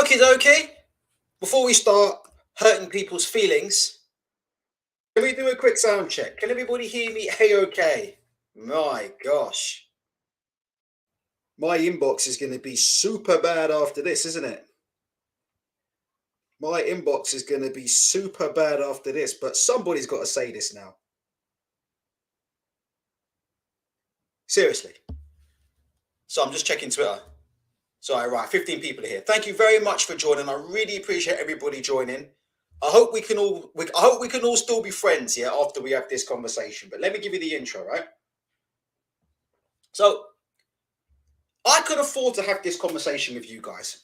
Okay, dokie. Before we start hurting people's feelings, can we do a quick sound check? Can everybody hear me? Hey, okay. My gosh. My inbox is going to be super bad after this, isn't it? My inbox is going to be super bad after this, but somebody's got to say this now. Seriously. So I'm just checking Twitter. Sorry, right, 15 people are here. Thank you very much for joining. I really appreciate everybody joining. I hope we can all still be friends here after we have this conversation. But let me give you the intro, right? So I could afford to have this conversation with you guys.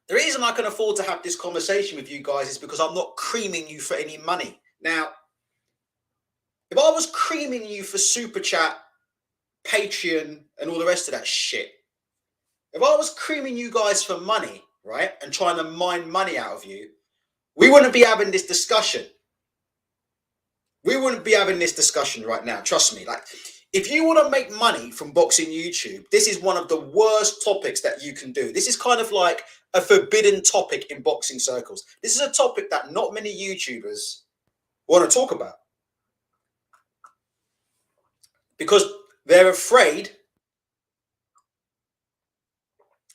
The reason I can afford to have this conversation with you guys is because I'm not creaming you for any money. Now, if I was creaming you for Super Chat, Patreon, and all the rest of that shit, if I was creaming you guys for money, right, and trying to mine money out of you, we wouldn't be having this discussion. We wouldn't be having this discussion right now. Trust me. Like, if you want to make money from boxing YouTube, this is one of the worst topics that you can do. This is kind of like a forbidden topic in boxing circles. This is a topic that not many YouTubers want to talk about because they're afraid.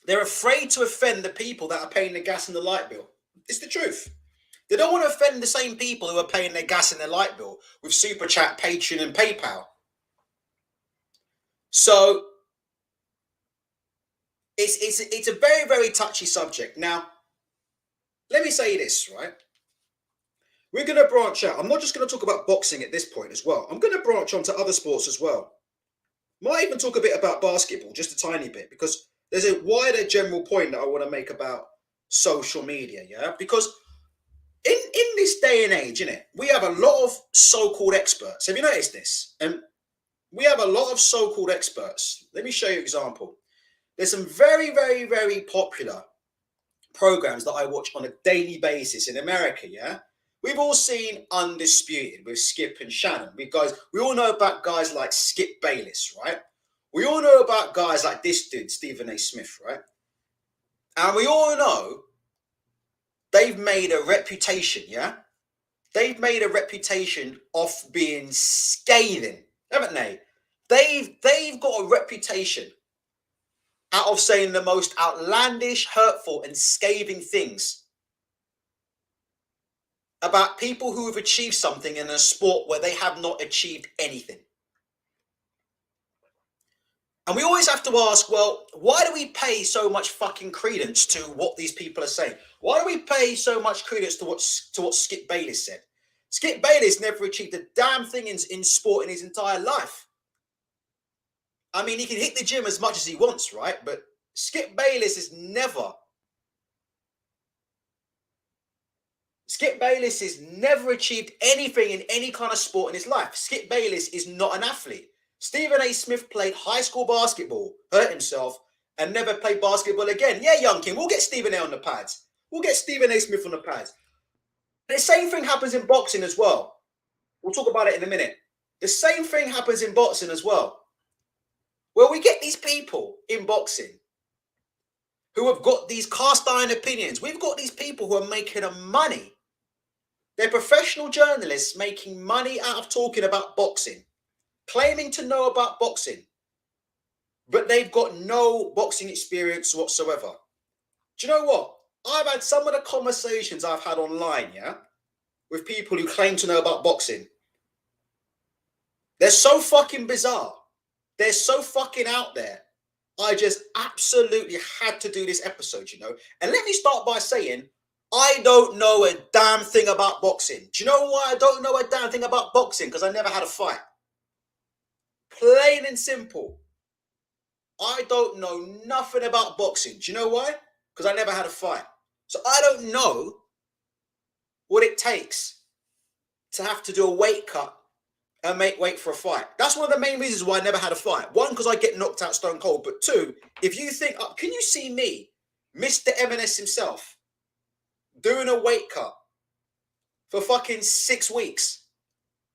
They're afraid to offend the people that are paying the gas and the light bill. It's the truth. They don't want to offend the same people who are paying their gas and their light bill with Super Chat, Patreon, and PayPal. So it's a very, very touchy subject. Now, let me say this, right? We're going to branch out. I'm not just going to talk about boxing at this point as well. I'm going to branch on to other sports as well. Might even talk a bit about basketball, just a tiny bit, because there's a wider general point that I want to make about social media, yeah? Because in this day and age, innit, we have a lot of so-called experts. Have you noticed this? And we have a lot of so-called experts. Let me show you an example. There's some very, very, very popular programs that I watch on a daily basis in America, yeah? We've all seen Undisputed with Skip and Shannon. We all know about guys like Skip Bayless, right? We all know about guys like this dude, Stephen A. Smith, right? And we all know they've made a reputation, yeah? They've made a reputation of being scathing, haven't they? They've got a reputation out of saying the most outlandish, hurtful, and scathing things about people who have achieved something in a sport where they have not achieved anything. And we always have to ask, well, why do we pay so much fucking credence to what these people are saying? Why do we pay so much credence to what Skip Bayless said? Skip Bayless never achieved a damn thing in sport in his entire life. I mean, he can hit the gym as much as he wants, right? But Skip Bayless has never achieved anything in any kind of sport in his life. Skip Bayless is not an athlete. Stephen A. Smith played high school basketball, hurt himself, and never played basketball again. Yeah, Young King, we'll get Stephen A. on the pads. We'll get Stephen A. Smith on the pads. The same thing happens in boxing as well. We'll talk about it in a minute. The same thing happens in boxing as well. Well, we get these people in boxing who have got these cast iron opinions. We've got these people who are making money. They're professional journalists making money out of talking about boxing, claiming to know about boxing, but they've got no boxing experience whatsoever. Do you know what? I've had some of the conversations I've had online, yeah, with people who claim to know about boxing. They're so fucking bizarre. They're so fucking out there. I just absolutely had to do this episode, you know. And let me start by saying, I don't know a damn thing about boxing. Do you know why I don't know a damn thing about boxing? Because I never had a fight. Plain and simple. I don't know nothing about boxing. Do you know why? Because I never had a fight. So I don't know what it takes to have to do a weight cut and make weight for a fight. That's one of the main reasons why I never had a fight. One, because I get knocked out stone cold. But two, if you think, can you see me, Mr. M&S himself, doing a weight cut for fucking 6 weeks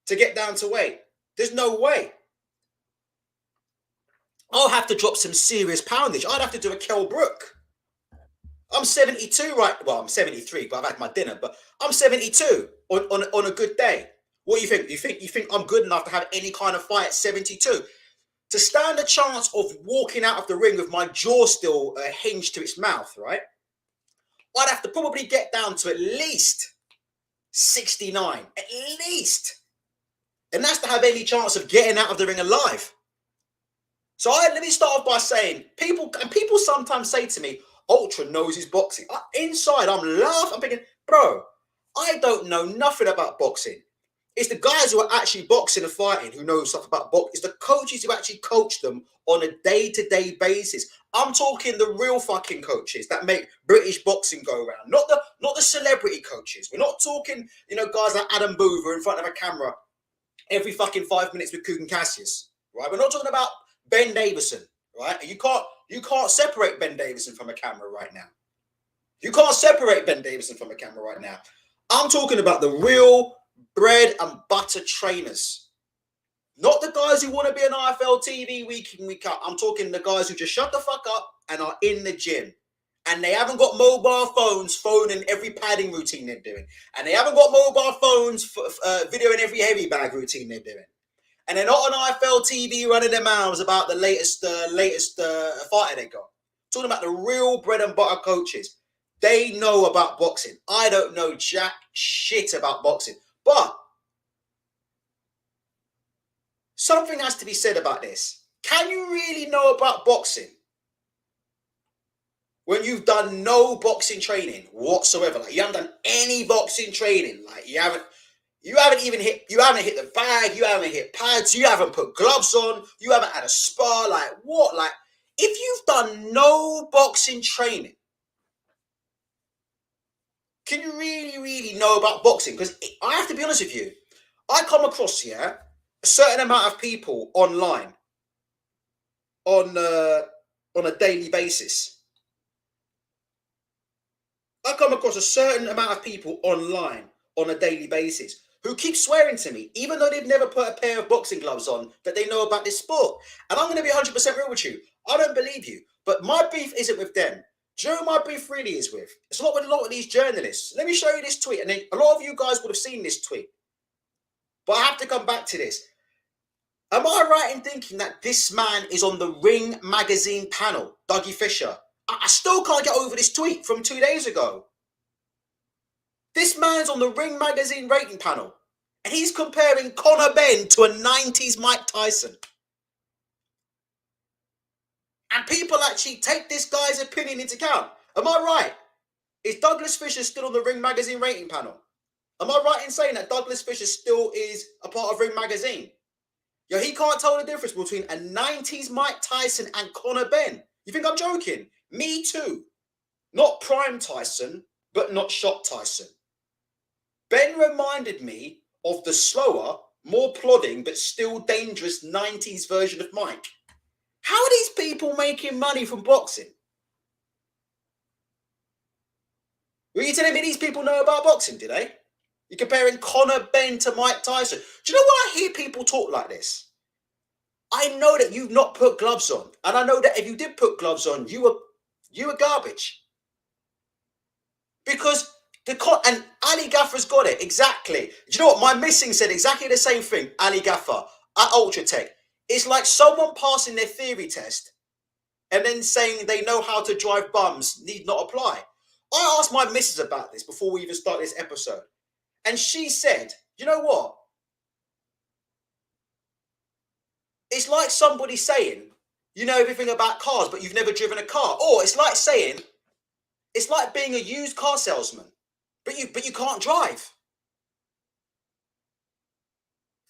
to get down to weight? There's no way. I'll have to drop some serious poundage. I'd have to do a Kell Brook. I'm 72 right. Well, I'm 73, but I've had my dinner. But I'm 72 on a good day. What do you think? You think I'm good enough to have any kind of fight at 72? To stand a chance of walking out of the ring with my jaw still hinged to its mouth, right? I'd have to probably get down to at least 69, at least. And that's to have any chance of getting out of the ring alive. So let me start off by saying, people sometimes say to me, Ultra knows his boxing. Inside, I'm laughing. I'm thinking, bro, I don't know nothing about boxing. It's the guys who are actually boxing and fighting who know stuff about boxing. It's the coaches who actually coach them on a day-to-day basis. I'm talking the real fucking coaches that make British boxing go round, not the celebrity coaches. We're not talking, guys like Adam Boover in front of a camera every fucking 5 minutes with Kugan Cassius, right? We're not talking about Ben Davison, right? You can't separate Ben Davison from a camera right now. You can't separate Ben Davison from a camera right now. I'm talking about the real bread and butter trainers. Not the guys who want to be an IFL TV week in, week out. I'm talking the guys who just shut the fuck up and are in the gym. And they haven't got mobile phones phoning every padding routine they're doing. And they haven't got mobile phones videoing every heavy bag routine they're doing. And they're not on IFL TV running their mouths about the latest fighter they got. Talking about the real bread and butter coaches. They know about boxing. I don't know jack shit about boxing. But something has to be said about this. Can you really know about boxing when you've done no boxing training whatsoever? Like, you haven't done any boxing training. Like, you haven't hit the bag, you haven't hit pads, you haven't put gloves on, you haven't had a spar. Like, what? Like, if you've done no boxing training, can you really know about boxing? Because I have to be honest with you, I come across a certain amount of people online on a daily basis. I come across a certain amount of people online on a daily basis who keep swearing to me, even though they've never put a pair of boxing gloves on, that they know about this sport. And I'm going to be 100% real with you. I don't believe you. But my beef isn't with them. Do you know who my beef really is with? It's not with a lot of these journalists. Let me show you this tweet. And then a lot of you guys would have seen this tweet. But I have to come back to this. Am I right in thinking that this man is on the Ring magazine panel, Dougie Fisher? I still can't get over this tweet from 2 days ago. This man's on the Ring magazine rating panel, and he's comparing Conor Benn to a 90s Mike Tyson. And people actually take this guy's opinion into account. Am I right? Is Douglas Fisher still on the Ring magazine rating panel? Am I right in saying that Douglas Fisher still is a part of Ring magazine? Yo, he can't tell the difference between a 90s Mike Tyson and Conor Benn. You think I'm joking? Me too. Not prime Tyson, but not shot Tyson. Ben reminded me of the slower, more plodding, but still dangerous 90s version of Mike. How are these people making money from boxing? Were you telling me these people know about boxing, do they? You're comparing Conor Benn to Mike Tyson. Do you know when I hear people talk like this? I know that you've not put gloves on. And I know that if you did put gloves on, you were garbage. Because and Ali Gaffer's got it, exactly. Do you know what? My missing said exactly the same thing, Ali Gaffer, at Ultratech. It's like someone passing their theory test and then saying they know how to drive bums need not apply. I asked my missus about this before we even start this episode. And she said, you know what? It's like somebody saying, you know everything about cars, but you've never driven a car. Or it's like saying, it's like being a used car salesman, but you can't drive.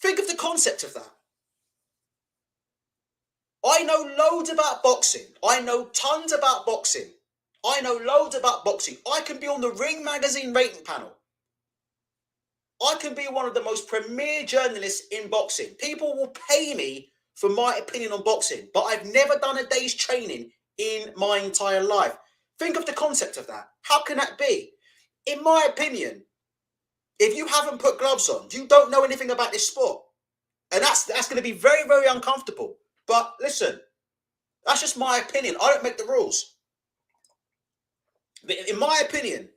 Think of the concept of that. I know loads about boxing. I know tons about boxing. I know loads about boxing. I can be on the Ring magazine rating panel. I can be one of the most premier journalists in boxing. People will pay me for my opinion on boxing, but I've never done a day's training in my entire life. Think of the concept of that. How can that be? In my opinion, if you haven't put gloves on, you don't know anything about this sport. And that's going to be very, very uncomfortable. But listen, that's just my opinion. I don't make the rules. But in my opinion,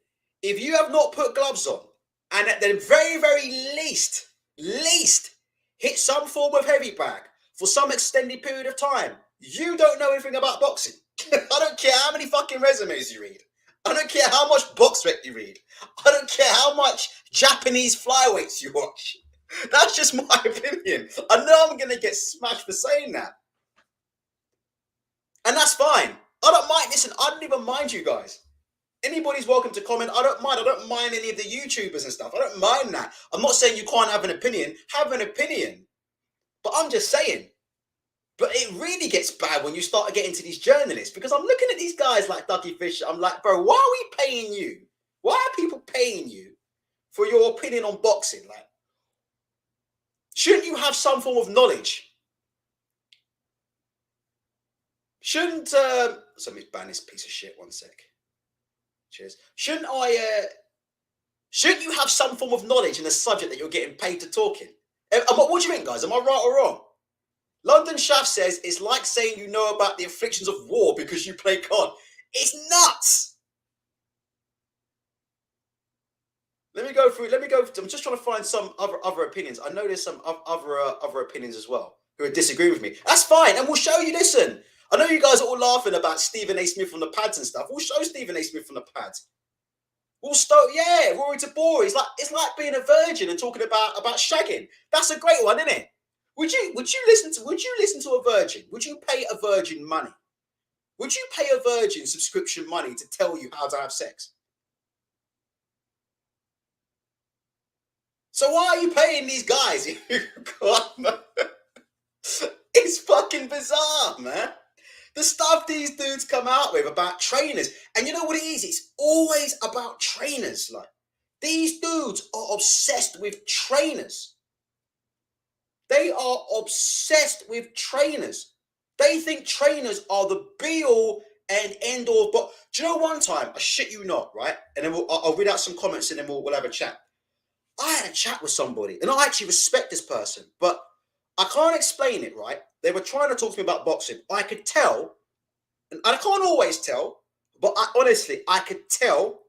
if you have not put gloves on and at the very, very least, hit some form of heavy bag for some extended period of time, you don't know anything about boxing. I don't care how many fucking resumes you read. I don't care how much box rec you read. I don't care how much Japanese flyweights you watch. That's just my opinion. I know I'm going to get smashed for saying that. And that's fine. I don't mind. Listen, I don't even mind you guys. Anybody's welcome to comment. I don't mind. I don't mind any of the YouTubers and stuff. I don't mind that. I'm not saying you can't have an opinion. Have an opinion. But I'm just saying. But it really gets bad when you start getting to these journalists, because I'm looking at these guys like Ducky Fish. I'm like, bro, why are we paying you? Why are people paying you for your opinion on boxing? Like, shouldn't you have some form of knowledge? Shouldn't let me ban this piece of shit 1 sec. Cheers. Shouldn't you have some form of knowledge in the subject that you're getting paid to talk in? What do you mean, guys? Am I right or wrong? London Shaft says it's like saying you know about the afflictions of war because you play COD. It's nuts. Let me go through. I'm just trying to find some other opinions. I know there's some other opinions as well who are disagreeing with me. That's fine, and we'll show you. Listen, I know you guys are all laughing about Stephen A. Smith from the pads and stuff. We'll show Stephen A. Smith from the pads. We'll start. Yeah, Rory Tabor. It's like being a virgin and talking about shagging. That's a great one, isn't it? Would you listen to a virgin? Would you pay a virgin money? Would you pay a virgin subscription money to tell you how to have sex? So why are you paying these guys? It's fucking bizarre, man. The stuff these dudes come out with about trainers. And you know what it is? It's always about trainers. Like, these dudes are obsessed with trainers. They are obsessed with trainers. They think trainers are the be-all and end-all. But do you know, one time, I shit you not, right? And then I'll read out some comments and then we'll have a chat. I had a chat with somebody, and I actually respect this person, but I can't explain it, right? They were trying to talk to me about boxing. I could tell, and I can't always tell, but honestly, I could tell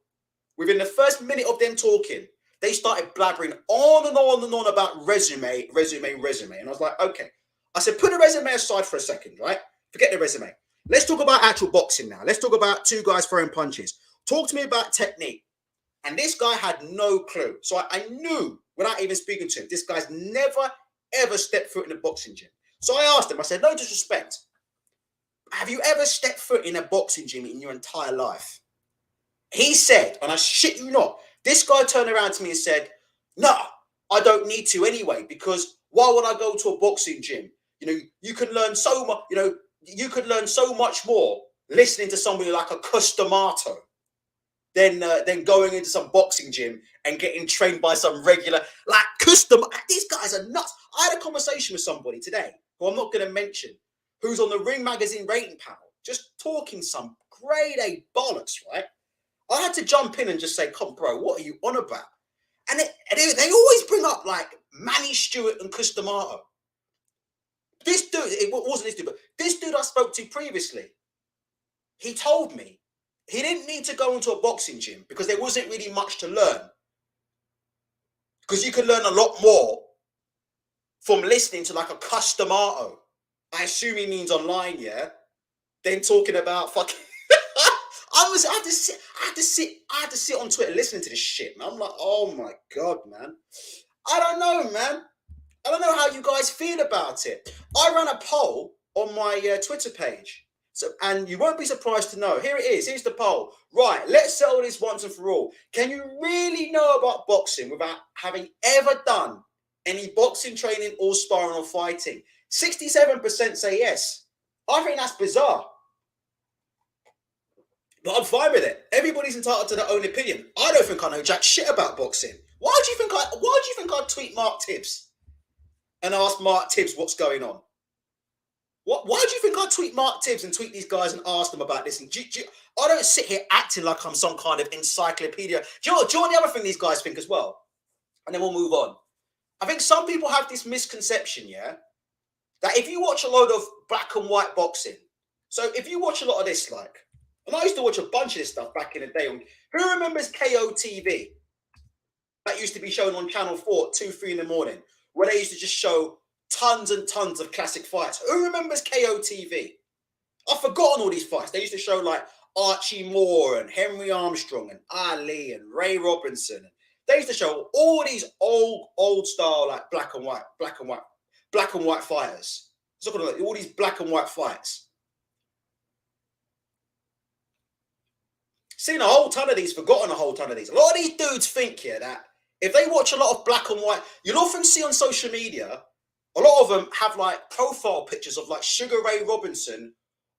within the first minute of them talking, they started blabbering on and on and on about resume. And I was like, okay. I said, put the resume aside for a second, right? Forget the resume. Let's talk about actual boxing now. Let's talk about two guys throwing punches. Talk to me about technique. And this guy had no clue. So I knew, without even speaking to him, this guy's never, ever stepped foot in a boxing gym. So I asked him, I said, no disrespect, have you ever stepped foot in a boxing gym in your entire life? He said, and I shit you not, this guy turned around to me and said, no, I don't need to anyway, because why would I go to a boxing gym? You know, you can learn so much, you could learn so much more listening to somebody like a Customato than going into some boxing gym and getting trained by some regular, like custom. These guys are nuts. I had a conversation with somebody today, who I'm not going to mention, who's on the Ring Magazine rating panel, just talking some grade A bollocks, right? I had to jump in and just say, come, bro, what are you on about? And they always bring up like Manny Stewart and Customato. This dude, it wasn't this dude, but this dude I spoke to previously, he told me he didn't need to go into a boxing gym because there wasn't really much to learn. Because you can learn a lot more from listening to like a Customato. I assume he means online, yeah? Then talking about fucking... I had to sit on Twitter listening to this shit, man. I'm like, oh my God, man. I don't know, man. I don't know how you guys feel about it. I ran a poll on my Twitter page. So, and you won't be surprised to know. Here it is. Here's the poll. Right, let's settle this once and for all. Can you really know about boxing without having ever done any boxing training or sparring or fighting? 67% say yes. I think that's bizarre. But I'm fine with it. Everybody's entitled to their own opinion. I don't think I know jack shit about boxing. Why do you think I tweet Mark Tibbs and ask Mark Tibbs what's going on? Why do you think I tweet Mark Tibbs and tweet these guys and ask them about this? And I don't sit here acting like I'm some kind of encyclopedia. Do you know the other thing these guys think as well? And then we'll move on. I think some people have this misconception, yeah, that if you watch a load of black and white boxing, so if you watch a lot of this, like, And I used to watch a bunch of this stuff back in the day. Who remembers KOTV? That used to be shown on Channel 4 2, 3 in the morning, where they used to just show tons and tons of classic fights. Who remembers KOTV? I've forgotten all these fights. They used to show like Archie Moore and Henry Armstrong and Ali and Ray Robinson. They used to show all these old style like black and white fighters. Look at all these black and white fights. Seen a whole ton of these, forgotten a whole ton of these. A lot of these dudes think here that if they watch a lot of black and white, you'll often see on social media, a lot of them have like profile pictures of like Sugar Ray Robinson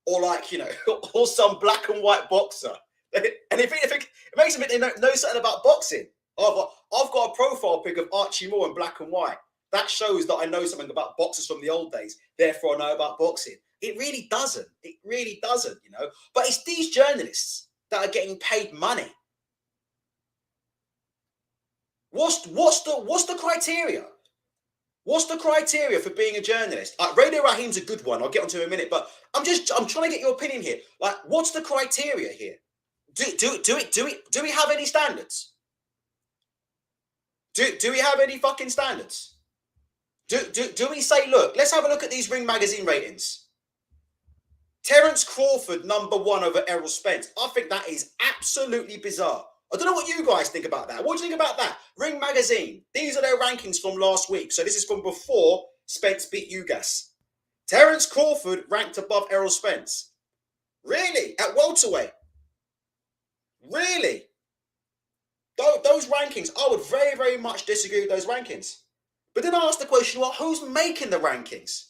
or like, you know, or some black and white boxer. And if it makes them think they know something about boxing. I've got a profile pic of Archie Moore in black and white. That shows that I know something about boxers from the old days. Therefore, I know about boxing. It really doesn't. It really doesn't, you know. But it's these journalists that are getting paid money. What's the criteria? What's the criteria for being a journalist? Radio Raheem's a good one. I'll get onto it in a minute, but I'm trying to get your opinion here. Like, what's the criteria here? Do we have any standards? Do we have any fucking standards? Do we say, look, let's have a look at these Ring Magazine ratings. Terence Crawford, #1 over Errol Spence. I think that is absolutely bizarre. I don't know what you guys think about that. What do you think about that? Ring Magazine. These are their rankings from last week. So this is from before Spence beat Ugas. Terence Crawford ranked above Errol Spence. Really? At welterweight? Really? Those rankings, I would very, very much disagree with those rankings. But then I ask the question, well, who's making the rankings?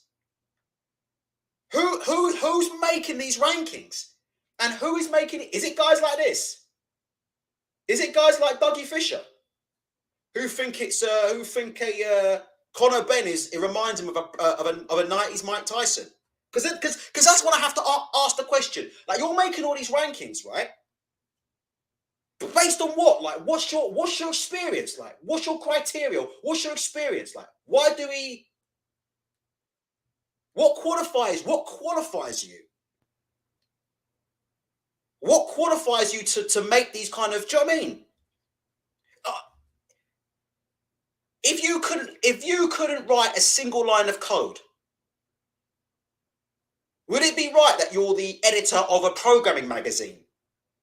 Who's making these rankings? And who is making it? Is it guys like this? Is it guys like Dougie Fisher? Who think Conor Benn it reminds him of a 90s Mike Tyson? Because that's when I have to ask the question. Like, you're making all these rankings, right? But based on what? Like, what's your experience like? What's your criteria? What's your experience like? What qualifies you? What qualifies you to make these kind of, do you know what I mean? If you couldn't write a single line of code, would it be right that you're the editor of a programming magazine,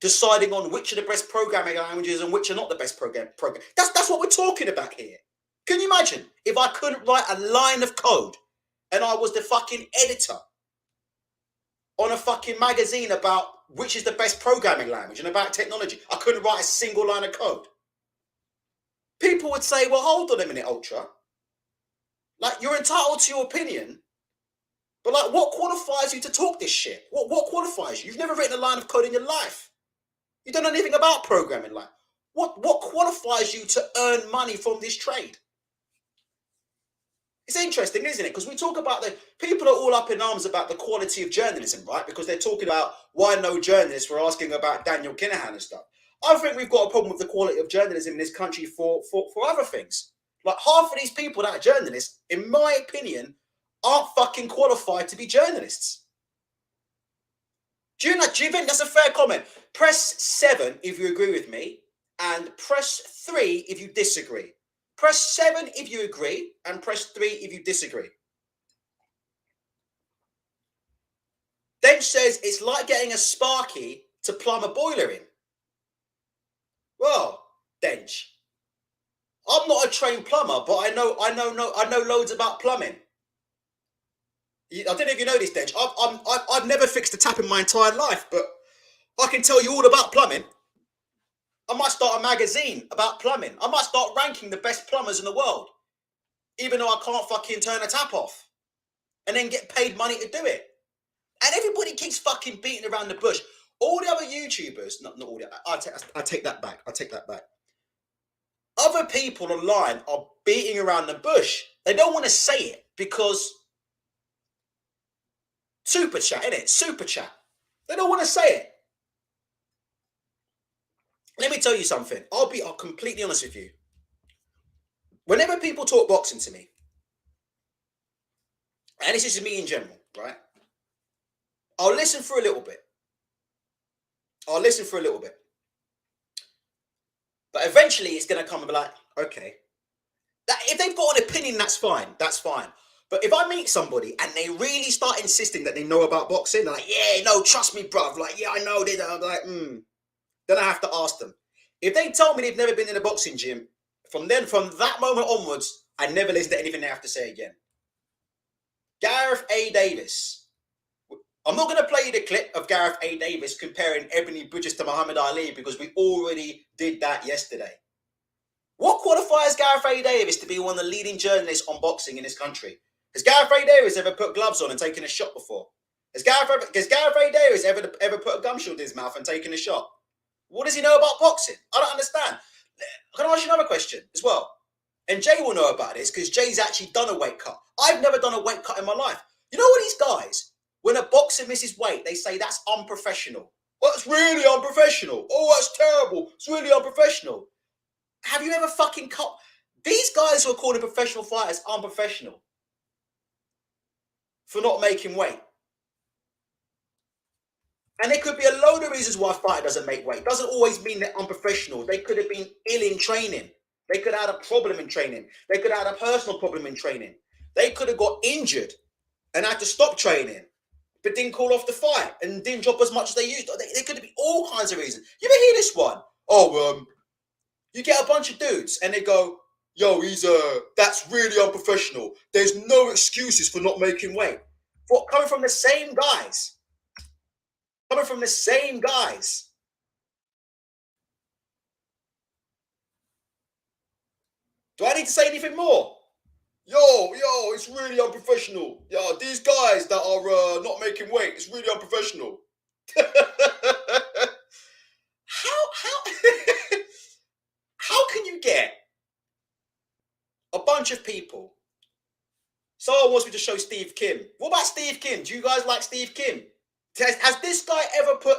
deciding on which are the best programming languages and which are not the best program? That's what we're talking about here. Can you imagine if I couldn't write a line of code and I was the fucking editor on a fucking magazine about which is the best programming language and about technology? I couldn't write a single line of code. People would say, well, hold on a minute, Ultra. Like, you're entitled to your opinion, but like, what qualifies you to talk this shit? What qualifies you? You've never written a line of code in your life. You don't know anything about programming. Like, what qualifies you to earn money from this trade? It's interesting, isn't it? Because we talk about people are all up in arms about the quality of journalism, right? Because they're talking about why no journalists were asking about Daniel Kinahan and stuff. I think we've got a problem with the quality of journalism in this country for other things. Like, half of these people that are journalists, in my opinion, aren't fucking qualified to be journalists. Do you think that's a fair comment? Press 7 if you agree with me, and press 3 if you disagree. Press 7 if you agree, and press 3 if you disagree. Dench says it's like getting a Sparky to plumb a boiler in. Well, Dench, I'm not a trained plumber, but I know loads about plumbing. I don't know if you know this, Dench. I've never fixed a tap in my entire life, but I can tell you all about plumbing. I might start a magazine about plumbing. I might start ranking the best plumbers in the world, even though I can't fucking turn a tap off, and then get paid money to do it. And everybody keeps fucking beating around the bush. All the other YouTubers, not all the, I take that back. Other people online are beating around the bush. They don't want to say it because super chat, innit? Super chat. They don't want to say it. Let me tell you something. I'll completely honest with you. Whenever people talk boxing to me, and this is me in general, right? I'll listen for a little bit. I'll listen for a little bit. But eventually it's going to come and be like, okay. If they've got an opinion, that's fine. That's fine. But if I meet somebody and they really start insisting that they know about boxing, they're like, yeah, no, trust me, bruv. Like, yeah, I know this. I'm like, Then I have to ask them. If they tell me they've never been in a boxing gym, from that moment onwards, I never listen to anything they have to say again. Gareth A. Davis. I'm not going to play you the clip of Gareth A. Davis comparing Ebony Bridges to Muhammad Ali because we already did that yesterday. What qualifies Gareth A. Davis to be one of the leading journalists on boxing in this country? Has Gareth A. Davis ever put gloves on and taken a shot before? Has Gareth A. Davis ever put a gum shield in his mouth and taken a shot? What does he know about boxing? I don't understand. Can I ask you another question as well? And Jay will know about this because Jay's actually done a weight cut. I've never done a weight cut in my life. You know what these guys, when a boxer misses weight, they say that's unprofessional. Well, that's really unprofessional. Oh, that's terrible. It's really unprofessional. Have you ever fucking cut? These guys who are calling professional fighters unprofessional for not making weight. And there could be a load of reasons why a fighter doesn't make weight. It doesn't always mean they're unprofessional. They could have been ill in training. They could have had a problem in training. They could have had a personal problem in training. They could have got injured and had to stop training, but didn't call off the fight and didn't drop as much as they used. There could be all kinds of reasons. You ever hear this one? You get a bunch of dudes and they go, yo, that's really unprofessional. There's no excuses for not making weight. Coming from the same guys. Coming from the same guys. Do I need to say anything more? Yo, it's really unprofessional. Yo, these guys that are not making weight, it's really unprofessional. How can you get a bunch of people? Someone wants me to show Steve Kim. What about Steve Kim? Do you guys like Steve Kim? Has this guy ever put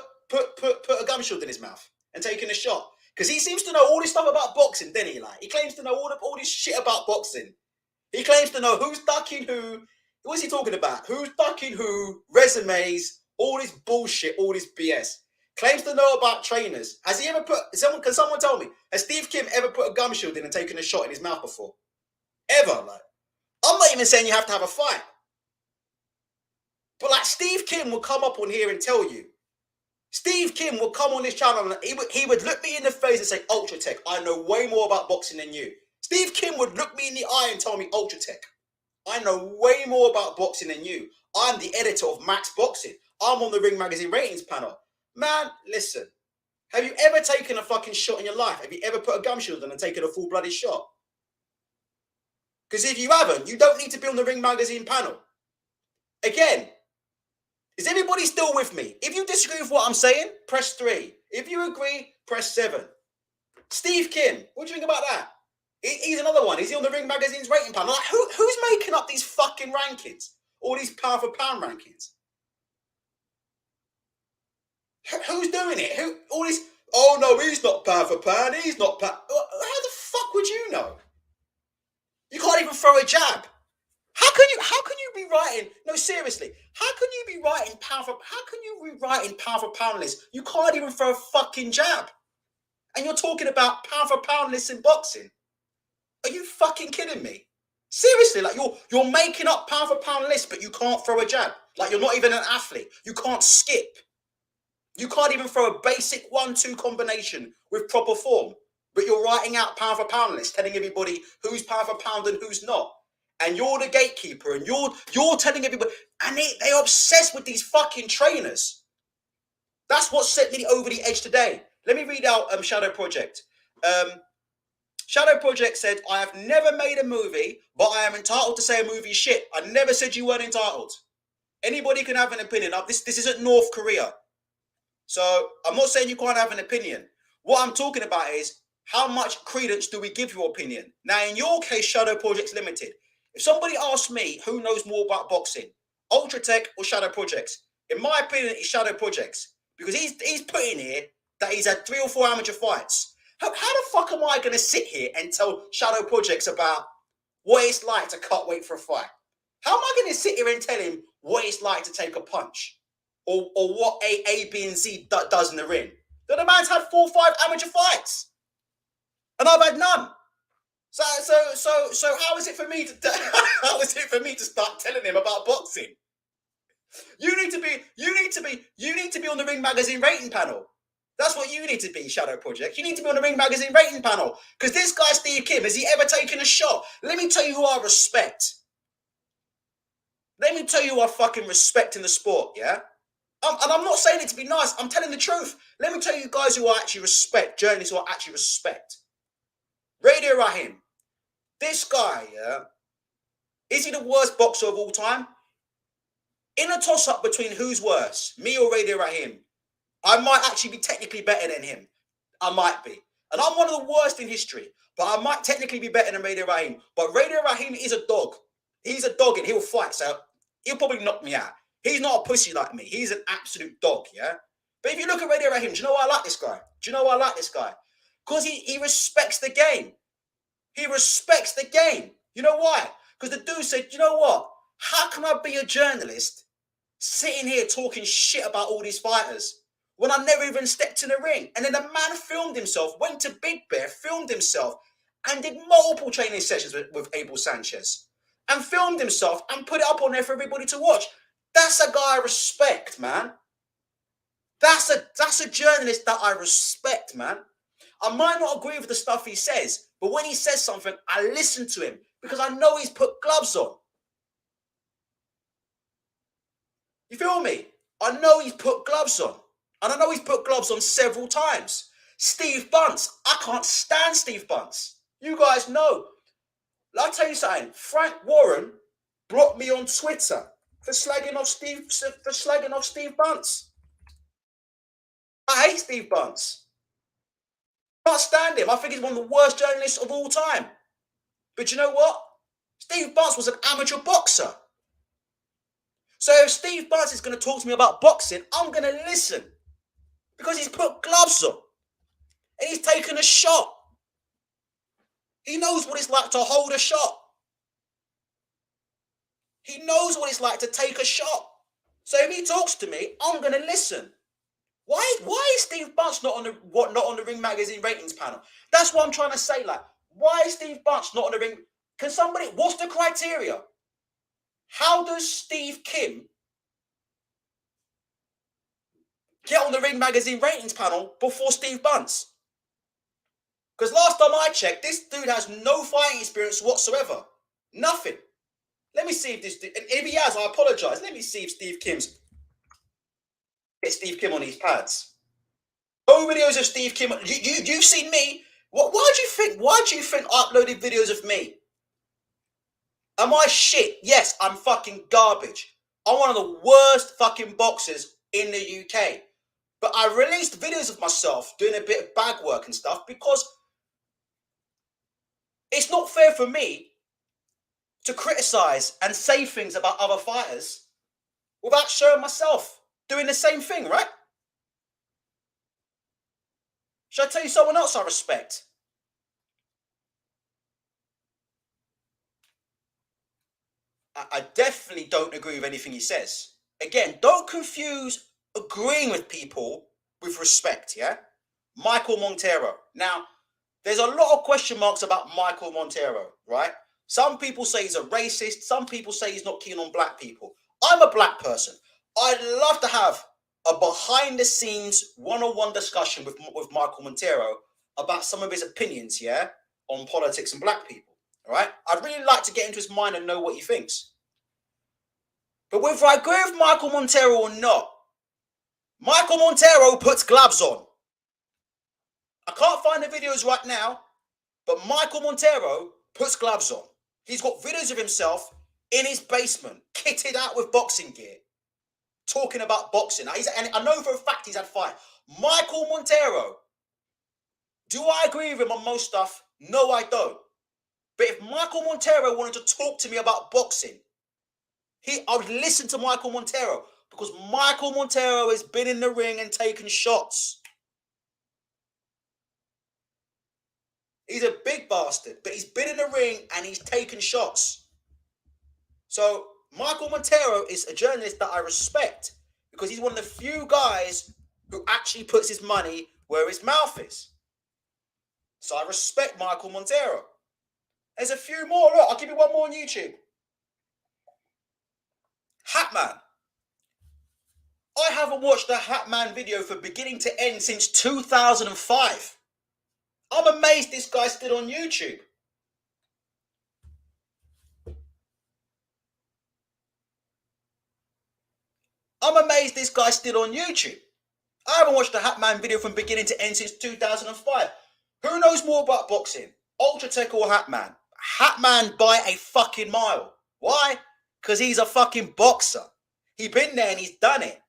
a gum shield in his mouth and taken a shot? Because he seems to know all this stuff about boxing, doesn't he? Like, he claims to know all this shit about boxing. He claims to know who's ducking who. What's he talking about? Who's ducking who? Resumes, all this bullshit, all this BS. Claims to know about trainers. Has he ever can someone tell me? Has Steve Kim ever put a gum shield in and taken a shot in his mouth before? Ever? Like, I'm not even saying you have to have a fight. But like, Steve Kim will come up on here and tell you. Steve Kim will come on this channel and he would look me in the face and say, Ultra Tech, I know way more about boxing than you. Steve Kim would look me in the eye and tell me, Ultra Tech, I know way more about boxing than you. I'm the editor of Max Boxing. I'm on the Ring Magazine ratings panel. Man, listen. Have you ever taken a fucking shot in your life? Have you ever put a gum shield on and taken a full-blooded shot? Because if you haven't, you don't need to be on the Ring Magazine panel. Again, is everybody still with me? If you disagree with what I'm saying, press 3. If you agree, press 7. Steve Kim, what do you think about that? He's another one. Is he on the Ring Magazine's rating panel? Like, who's making up these fucking rankings? All these pound for pound rankings? Who's doing it? All these? Oh no, he's not pound for pound. He's not pound. How the fuck would you know? You can't even throw a jab. How can you be writing? No, seriously. How can you be writing pound for pound lists? You can't even throw a fucking jab. And you're talking about pound for pound lists in boxing. Are you fucking kidding me? Seriously, like you're making up pound for pound lists, but you can't throw a jab. Like, you're not even an athlete. You can't skip. You can't even throw a basic 1-2 combination with proper form. But you're writing out pound for pound lists, telling everybody who's pound for pound and who's not. And you're the gatekeeper, and you're telling everybody, and they're obsessed with these fucking trainers. That's what set me over the edge today. Let me read out Shadow Project. Shadow Project said, I have never made a movie, but I am entitled to say a movie shit. I never said you weren't entitled. Anybody can have an opinion. This isn't North Korea. So I'm not saying you can't have an opinion. What I'm talking about is, how much credence do we give your opinion? Now, in your case, Shadow Projects Limited, if somebody asks me who knows more about boxing, Ultra Tech or Shadow Projects, in my opinion, it's Shadow Projects. Because he's put in here that he's had 3 or 4 amateur fights. How the fuck am I going to sit here and tell Shadow Projects about what it's like to cut weight for a fight? How am I going to sit here and tell him what it's like to take a punch? or what A, B, and Z does in the ring. The man's had 4 or 5 amateur fights, and I've had none. So how is it for me to how is it for me to start telling him about boxing? You need to be on the Ring Magazine rating panel. That's what you need to be, Shadow Project. You need to be on the Ring Magazine rating panel. Because this guy, Steve Kim, has he ever taken a shot? Let me tell you who I respect. Let me tell you who I fucking respect in the sport, yeah? And I'm not saying it to be nice. I'm telling the truth. Let me tell you guys who I actually respect, journalists who I actually respect. Radio Rahim. This guy, yeah? Is he the worst boxer of all time? In a toss-up between who's worse, me or Radio Rahim, I might actually be technically better than him. I might be. And I'm one of the worst in history. But I might technically be better than Radio Rahim. But Radio Rahim is a dog. He's a dog and he'll fight. So he'll probably knock me out. He's not a pussy like me. He's an absolute dog, yeah? But if you look at Radio Rahim, do you know why I like this guy? Do you know why I like this guy? Because he respects the game. He respects the game. You know why? Because the dude said, you know what? How can I be a journalist sitting here talking shit about all these fighters when I never even stepped in the ring? And then the man filmed himself, went to Big Bear, filmed himself, and did multiple training sessions with Abel Sanchez. And filmed himself and put it up on there for everybody to watch. That's a guy I respect, man. That's a journalist that I respect, man. I might not agree with the stuff he says, but when he says something, I listen to him because I know he's put gloves on. You feel me? I know he's put gloves on. And I know he's put gloves on several times. Steve Bunce. I can't stand Steve Bunce. You guys know. I'll tell you something. Frank Warren blocked me on Twitter for slagging off Steve Bunce. I hate Steve Bunce. I can't stand him. I think he's one of the worst journalists of all time. But you know what? Steve Bunce was an amateur boxer. So if Steve Bunce is going to talk to me about boxing, I'm going to listen. Because he's put gloves on. And he's taken a shot. He knows what it's like to hold a shot. He knows what it's like to take a shot. So if he talks to me, I'm going to listen. Why is Steve Bunce not on the Ring Magazine ratings panel? That's what I'm trying to say. Like, why is Steve Bunce not on the Ring? Can somebody? What's the criteria? How does Steve Kim get on the Ring Magazine ratings panel before Steve Bunce? Because last time I checked, this dude has no fighting experience whatsoever. Nothing. Let me see if this dude, and if he has, I apologize. Let me see if Steve Kim's. Get Steve Kim on these pads. No videos of Steve Kim. You've seen me. Why do you think I uploaded videos of me? Am I shit? Yes, I'm fucking garbage. I'm one of the worst fucking boxers in the UK. But I released videos of myself doing a bit of bag work and stuff because it's not fair for me to criticize and say things about other fighters without showing myself doing the same thing, right? Should I tell you someone else I respect? I definitely don't agree with anything he says. Again, don't confuse agreeing with people with respect, yeah? Michael Montero. Now, there's a lot of question marks about Michael Montero, right? Some people say he's a racist. Some people say he's not keen on black people. I'm a black person. I'd love to have a behind-the-scenes one-on-one discussion with Michael Montero about some of his opinions, yeah, on politics and black people, all right? I'd really like to get into his mind and know what he thinks. But whether I agree with Michael Montero or not, Michael Montero puts gloves on. I can't find the videos right now, but Michael Montero puts gloves on. He's got videos of himself in his basement, kitted out with boxing gear, talking about boxing. And I know for a fact he's had fight. Michael Montero. Do I agree with him on most stuff? No, I don't. But if Michael Montero wanted to talk to me about boxing, I would listen to Michael Montero because Michael Montero has been in the ring and taken shots. He's a big bastard, but he's been in the ring and he's taken shots. So Michael Montero is a journalist that I respect because he's one of the few guys who actually puts his money where his mouth is. So I respect Michael Montero. There's a few more. Look, I'll give you one more on YouTube. Hatman. I haven't watched a Hatman video from beginning to end since 2005. I'm amazed this guy's still on YouTube. I'm amazed this guy's still on YouTube. I haven't watched a Hatman video from beginning to end since 2005. Who knows more about boxing? Ultra Tech or Hatman? Hatman by a fucking mile. Why? Because he's a fucking boxer. He's been there and he's done it.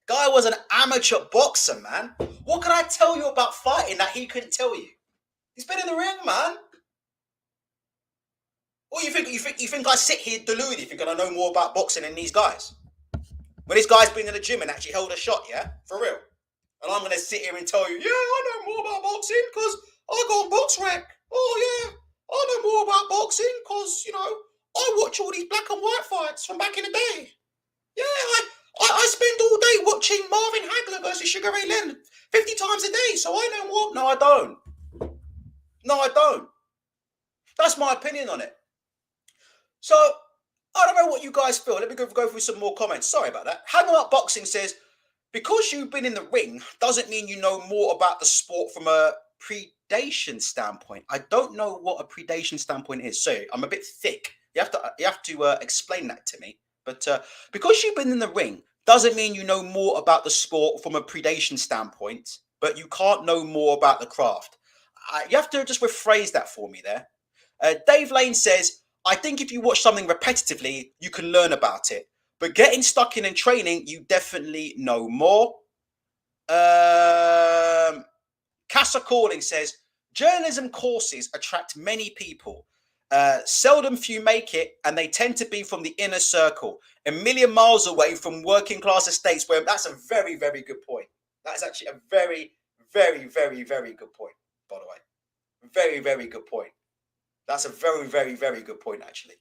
Guy was an amateur boxer, man. What can I tell you about fighting that he couldn't tell you? He's been in the ring, man. Or you think I sit here deluded thinking I know more about boxing than these guys? When this guy's been in the gym and actually held a shot, yeah? For real. And I'm going to sit here and tell you, yeah, I know more about boxing because I go on Box Rec. Oh, yeah, I know more about boxing because, you know, I watch all these black and white fights from back in the day. Yeah, I spend all day watching Marvin Hagler versus Sugar Ray Leonard 50 times a day, so I know more. No, I don't. No, I don't. That's my opinion on it. So, I don't know what you guys feel. Let me go through some more comments. Sorry about that. Hang Up Boxing says, because you've been in the ring doesn't mean you know more about the sport from a predation standpoint. I don't know what a predation standpoint is. So I'm a bit thick. You have to explain that to me. But because you've been in the ring doesn't mean you know more about the sport from a predation standpoint, but you can't know more about the craft. You have to just rephrase that for me there. Dave Lane says, I think if you watch something repetitively, you can learn about it. But getting stuck in and training, you definitely know more. Casa Calling says, journalism courses attract many people. Seldom few make it, and they tend to be from the inner circle, a million miles away from working class estates. Where that's a very, very good point. That's actually a very, very, very, very good point, by the way. Very, very good point. That's a very, very, very good point, actually.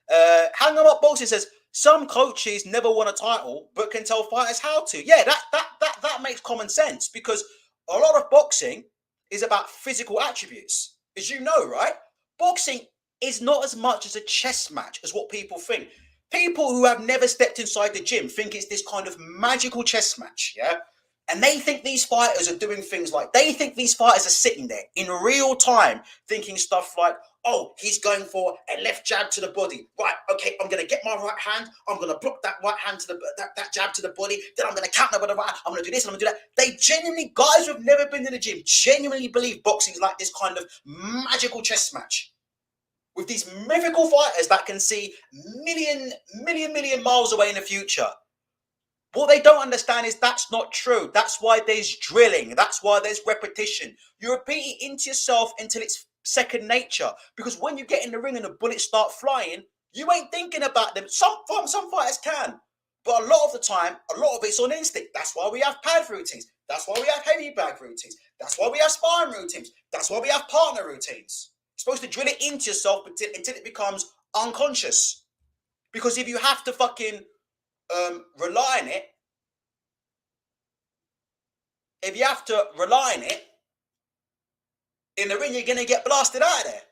Hang 'em Up Boxing says, some coaches never won a title, but can tell fighters how to. Yeah, that makes common sense, because a lot of boxing is about physical attributes. As you know, right? Boxing is not as much as a chess match as what people think. People who have never stepped inside the gym think it's this kind of magical chess match, yeah? And they think these fighters are doing things like, they think these fighters are sitting there in real time thinking stuff like, oh, he's going for a left jab to the body. Right, okay, I'm going to get my right hand. I'm going to block that right hand to that jab to the body. Then I'm going to counter with the right. I'm going to do this and I'm going to do that. They genuinely, guys who have never been in the gym, genuinely believe boxing is like this kind of magical chess match with these mythical fighters that can see million miles away in the future. What they don't understand is that's not true. That's why there's drilling. That's why there's repetition. You repeat it into yourself until it's second nature. Because when you get in the ring and the bullets start flying, you ain't thinking about them. Some fighters can. But a lot of the time, a lot of it's on instinct. That's why we have pad routines. That's why we have heavy bag routines. That's why we have sparring routines. That's why we have partner routines. You're supposed to drill it into yourself until it becomes unconscious. Because if you have to fucking rely on it, if you have to rely on it, in the ring, you're going to get blasted out of there.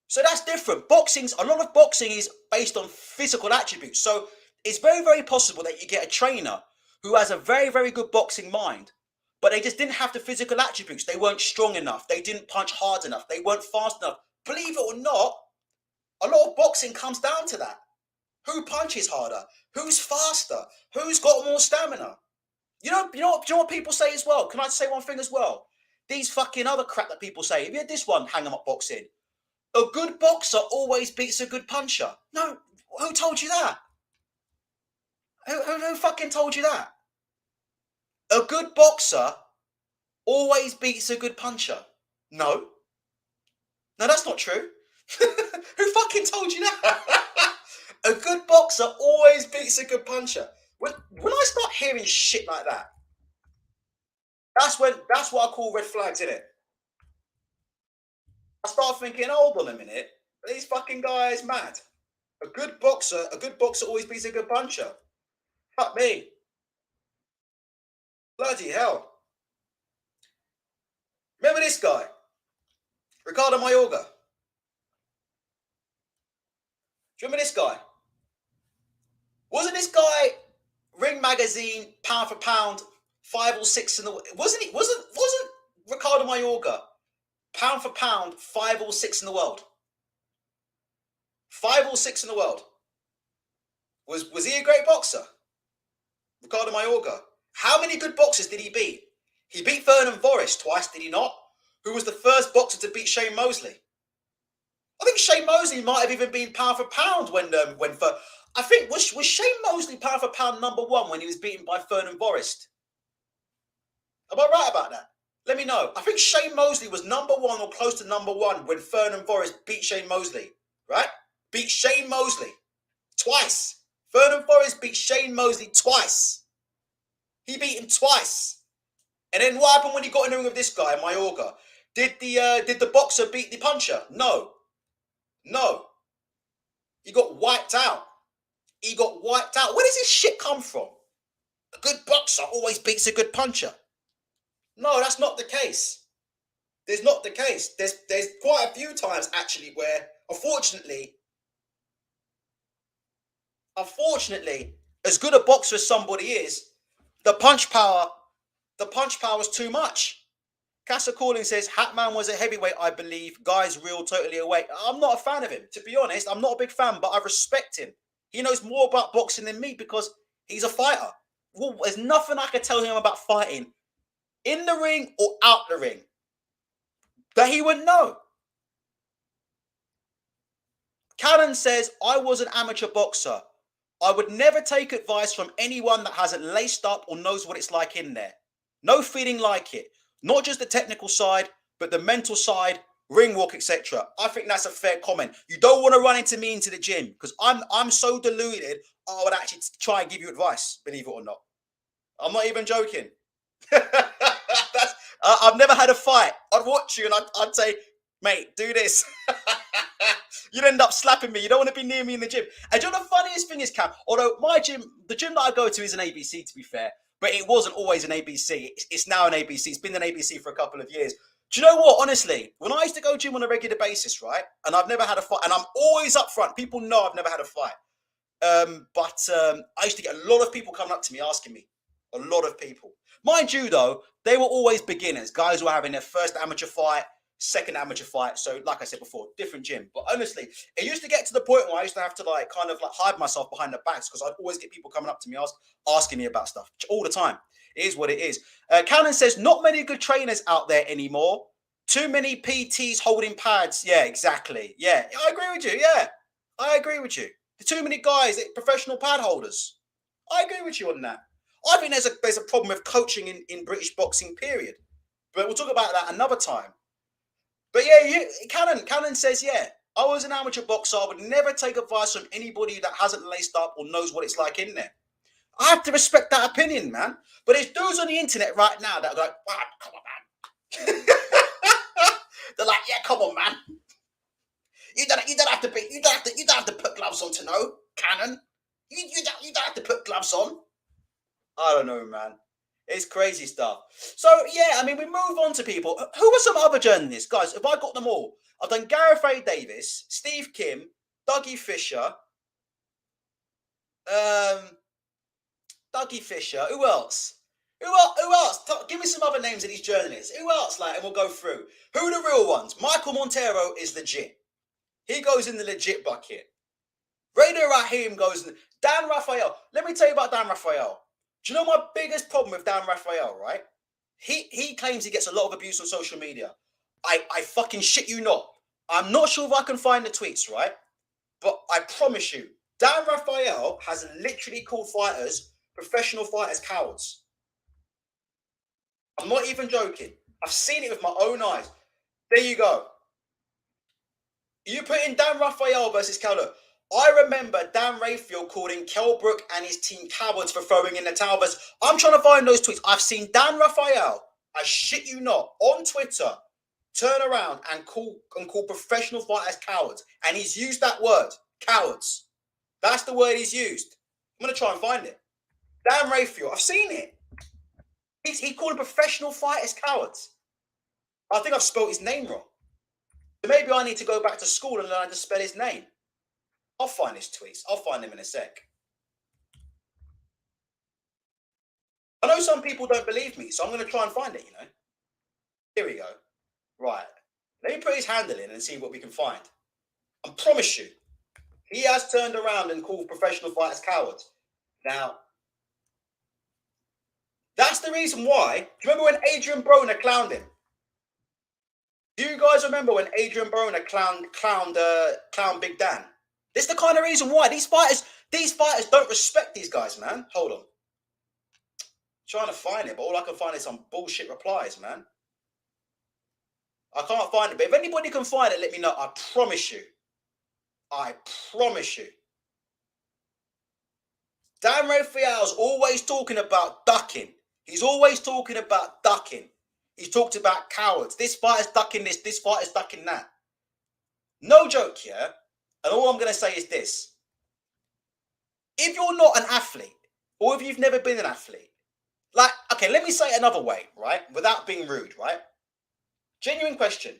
So that's different. A lot of boxing is based on physical attributes. So it's very, very possible that you get a trainer who has a very, very good boxing mind, but they just didn't have the physical attributes. They weren't strong enough. They didn't punch hard enough. They weren't fast enough. Believe it or not, a lot of boxing comes down to that. Who punches harder? Who's faster? Who's got more stamina? You know what people say as well? Can I say one thing as well? These fucking other crap that people say. Have you had this one, Hang 'em Up Boxing? A good boxer always beats a good puncher. No, who told you that? Who fucking told you that? A good boxer always beats a good puncher. No, that's not true. Who fucking told you that? A good boxer always beats a good puncher. When I start hearing shit like that, that's what I call red flags, innit? I start thinking, hold on a minute, these fucking guys mad. A good boxer always beats a good puncher. Fuck me. Bloody hell. Remember this guy? Ricardo Mayorga. Do you remember this guy? Wasn't this guy Ring Magazine, pound for pound, 5 or 6 in the... Wasn't Ricardo Mayorga, pound for pound, 5 or 6 in the world? 5 or 6 in the world. Was he a great boxer? Ricardo Mayorga. How many good boxers did he beat? He beat Vernon Forrest twice, did he not? Who was the first boxer to beat Shane Mosley? I think Shane Mosley might have even been pound for pound when I think was Shane Mosley pound for pound #1 when he was beaten by Vernon Forrest? Am I right about that? Let me know. I think Shane Mosley was #1 or close to #1 when Vernon Forrest beat Shane Mosley, right? Beat Shane Mosley twice. Vernon Forrest beat Shane Mosley twice. He beat him twice. And then what happened when he got in the ring with this guy, Mayorga? Did the boxer beat the puncher? No. He got wiped out. Where does this shit come from? A good boxer always beats a good puncher. No, that's not the case. There's not the case. There's quite a few times actually where, unfortunately, as good a boxer as somebody is, the punch power is too much. Casa Calling says, Hatman was a heavyweight, I believe. Guy's real, totally awake. I'm not a fan of him, to be honest. I'm not a big fan, but I respect him. He knows more about boxing than me because he's a fighter. Well, there's nothing I can tell him about fighting in the ring or out the ring that he wouldn't know. Cannon says, I was an amateur boxer. I would never take advice from anyone that hasn't laced up or knows what it's like in there. No feeling like it. Not just the technical side, but the mental side, ring walk, etc. I think that's a fair comment. You don't want to run into me into the gym because I'm so deluded, I would actually try and give you advice, believe it or not. I'm not even joking. I've never had a fight. I'd watch you and I'd say, mate, do this. You'd end up slapping me. You don't want to be near me in the gym. And do you know the funniest thing is, Cam? Although my gym, the gym that I go to is an ABC, to be fair, but it wasn't always an ABC. It's now an ABC. It's been an ABC for a couple of years. Do you know what? Honestly, when I used to go gym on a regular basis, right, and I've never had a fight, and I'm always up front. People know I've never had a fight. But I used to get a lot of people coming up to me asking me. A lot of people. Mind you, though, they were always beginners. Guys who were having their first amateur fight, second amateur fight. So, like I said before, different gym. But honestly, it used to get to the point where I used to have to kind of hide myself behind the backs because I'd always get people coming up to me asking me about stuff all the time. It is what it is. Cannon says, not many good trainers out there anymore. Too many PTs holding pads. Yeah, exactly. Yeah, I agree with you. Yeah, I agree with you. Too many guys, professional pad holders. I agree with you on that. I think there's a problem with coaching in British boxing, period. But we'll talk about that another time. But yeah, Cannon says, yeah, I was an amateur boxer. I would never take advice from anybody that hasn't laced up or knows what it's like in there. I have to respect that opinion, man. But there's dudes on the internet right now that are like, wow, come on, man. They're like, yeah, come on, man. You don't have to put gloves on to know, Cannon. You don't have to put gloves on. I don't know, man. It's crazy stuff. So, yeah, I mean, we move on to people. Who are some other journalists? Guys, have I got them all? I've done Gareth A. Davis, Steve Kim, Dougie Fisher. Who else? Who else? Give me some other names of these journalists. Who else? And we'll go through. Who are the real ones? Michael Montero is legit. He goes in the legit bucket. Radio Raheem goes in. Dan Raphael. Let me tell you about Dan Raphael. Do you know my biggest problem with Dan Raphael, right? He claims he gets a lot of abuse on social media. I fucking shit you not. I'm not sure if I can find the tweets, right? But I promise you, Dan Raphael has literally called professional fighters, cowards. I'm not even joking. I've seen it with my own eyes. There you go. You put in Dan Raphael versus Calder. I remember Dan Rayfield calling Kelbrook and his team cowards for throwing in the towel. I'm trying to find those tweets. I've seen Dan Raphael, I shit you not, on Twitter, turn around and call professional fighters cowards. And he's used that word, cowards. That's the word he's used. I'm going to try and find it. Dan Rayfield, I've seen it. He called professional fighters cowards. I think I've spelled his name wrong. So maybe I need to go back to school and learn to spell his name. I'll find his tweets. I'll find him in a sec. I know some people don't believe me, so I'm going to try and find it, you know. Here we go. Right. Let me put his handle in and see what we can find. I promise you, he has turned around and called professional fighters cowards. Now, that's the reason why. Do you remember when Adrian Broner clowned him? Do you guys remember when Adrian Broner clowned Big Dan? This is the kind of reason why these fighters don't respect these guys, man. Hold on. I'm trying to find it, but all I can find is some bullshit replies, man. I can't find it, but if anybody can find it, let me know. I promise you. I promise you. Dan Raphael's always talking about ducking. He's always talking about ducking. He talked about cowards. This fighter's ducking this fighter's ducking that. No joke here. And all I'm going to say is this. If you're not an athlete, or if you've never been an athlete, like, okay, let me say it another way, right? Without being rude, right? Genuine question.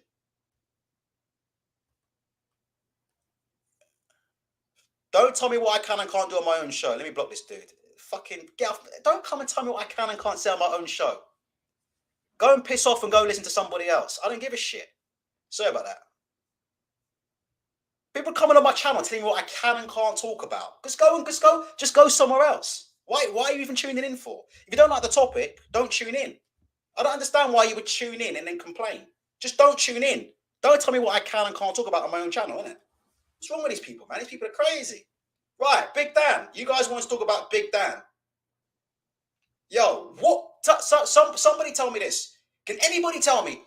Don't tell me what I can and can't do on my own show. Let me block this dude. Fucking get off. Don't come and tell me what I can and can't say on my own show. Go and piss off and go listen to somebody else. I don't give a shit. Sorry about that. People coming on my channel telling me what I can and can't talk about. Just go somewhere else. Why are you even tuning in for? If you don't like the topic, don't tune in. I don't understand why you would tune in and then complain. Just don't tune in. Don't tell me what I can and can't talk about on my own channel, innit? What's wrong with these people, man? These people are crazy. Right, Big Dan. You guys want to talk about Big Dan? Yo, what? Somebody tell me this. Can anybody tell me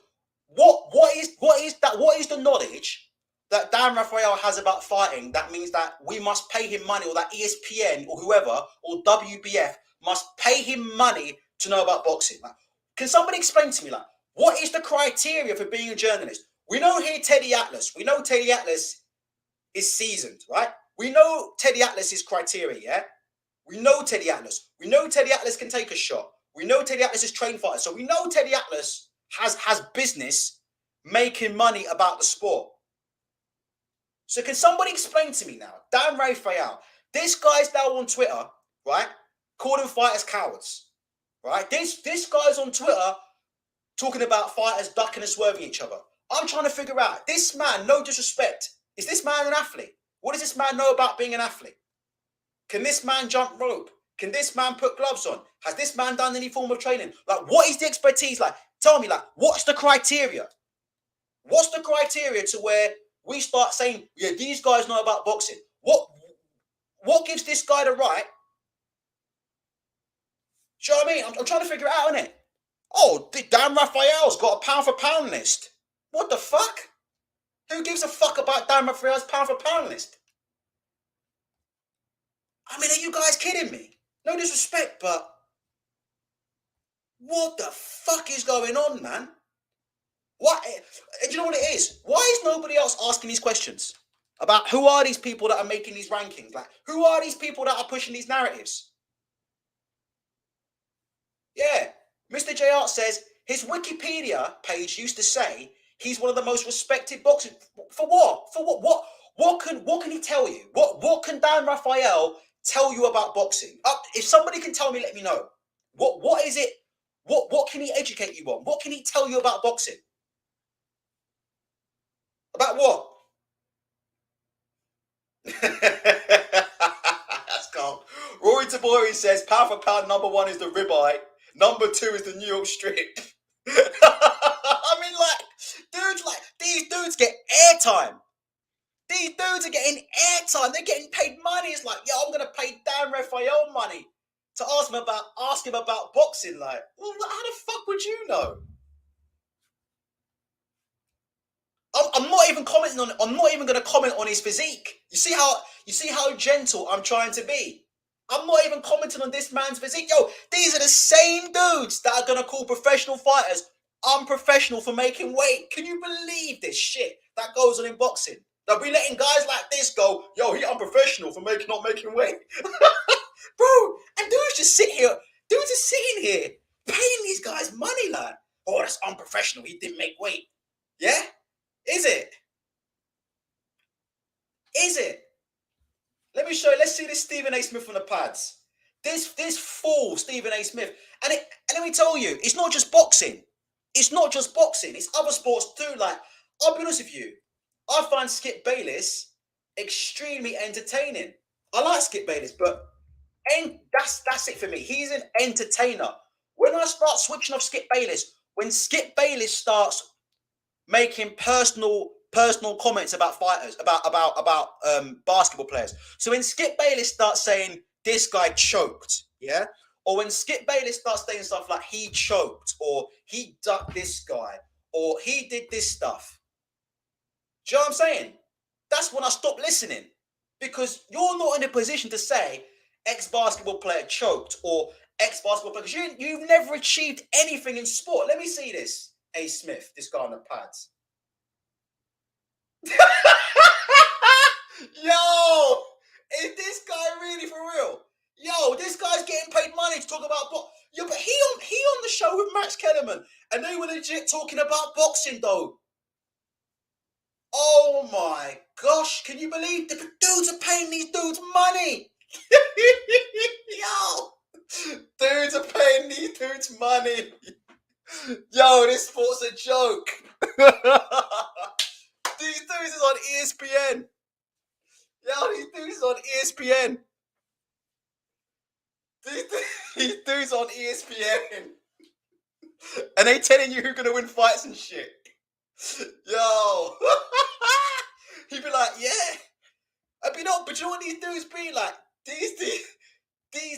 what is the knowledge that Dan Raphael has about fighting that means that we must pay him money, or that ESPN or whoever or WBF must pay him money to know about boxing? Like, can somebody explain to me, like, what is the criteria for being a journalist? We know here Teddy Atlas. We know Teddy Atlas is seasoned, right? We know Teddy Atlas's criteria, yeah? We know Teddy Atlas. We know Teddy Atlas can take a shot. We know Teddy Atlas is trained fighter. So we know Teddy Atlas has business making money about the sport. So can somebody explain to me now, Dan Raphael, this guy's now on Twitter, right? Calling fighters cowards, right? This guy's on Twitter talking about fighters ducking and swerving each other. I'm trying to figure out, this man, no disrespect, is this man an athlete? What does this man know about being an athlete? Can this man jump rope? Can this man put gloves on? Has this man done any form of training? Like, what is the expertise like? Tell me, like, what's the criteria? What's the criteria to where we start saying, yeah, these guys know about boxing? What gives this guy the right? Do you know what I mean? I'm trying to figure it out, innit? Oh, Dan Raphael's got a pound for pound list. What the fuck? Who gives a fuck about Dan Raphael's pound for pound list? I mean, are you guys kidding me? No disrespect, but what the fuck is going on, man? What? Do you know what it is? Why is nobody else asking these questions about who are these people that are making these rankings? Like, who are these people that are pushing these narratives? Yeah, Mr. JR says his Wikipedia page used to say he's one of the most respected boxers. For what? For what? What can he tell you? What can Dan Raphael tell you about boxing? If somebody can tell me, let me know. What is it? What can he educate you on? What can he tell you about boxing? About what? That's calm. Rory Tabori says pound for pound, number one is the ribeye, number two is the New York strip. I mean, like, these dudes get airtime. These dudes are getting airtime. They're getting paid money. It's like, yo, I'm gonna pay Dan Raphael money to ask him about boxing. Like, well, how the fuck would you know? I'm not even commenting on. I'm not even gonna comment on his physique. You see how gentle I'm trying to be. I'm not even commenting on this man's physique. Yo, these are the same dudes that are gonna call professional fighters unprofessional for making weight. Can you believe this shit that goes on in boxing? They'll be letting guys like this go, yo, he unprofessional for not making weight. Bro, and dudes just sit here. Dudes are sitting here Paying these guys money, lad. Oh, that's unprofessional. He didn't make weight. Yeah? Is it? Is it? Let me show you. Let's see this Stephen A. Smith on the pads. This fool, Stephen A. Smith. And let me tell you, it's not just boxing. It's not just boxing. It's other sports too. Like, I'll be honest with you. I find Skip Bayless extremely entertaining. I like Skip Bayless, but that's it for me. He's an entertainer. When I start switching off Skip Bayless, when Skip Bayless starts making personal comments about fighters, about basketball players. So when Skip Bayless starts saying this guy choked, yeah, or when Skip Bayless starts saying stuff like he choked, or he ducked this guy, or he did this stuff. Do you know what I'm saying? That's when I stop listening, because you're not in a position to say ex-basketball player choked or ex-basketball player, because you've never achieved anything in sport. Let me see this. A. Smith, this guy on the pads. Yo, is this guy really for real? Yo, this guy's getting paid money to talk about boxing. Yo, but he on the show with Max Kellerman, and they were legit talking about boxing though. Oh my gosh, can you believe the dudes are paying these dudes money? Yo, dudes are paying these dudes money. Yo, this sport's a joke. These dudes is on ESPN. Yo, these dudes on ESPN. These dudes on ESPN. And they telling you who's gonna win fights and shit. Yo. He'd be like, yeah. But you know what these dudes be like? These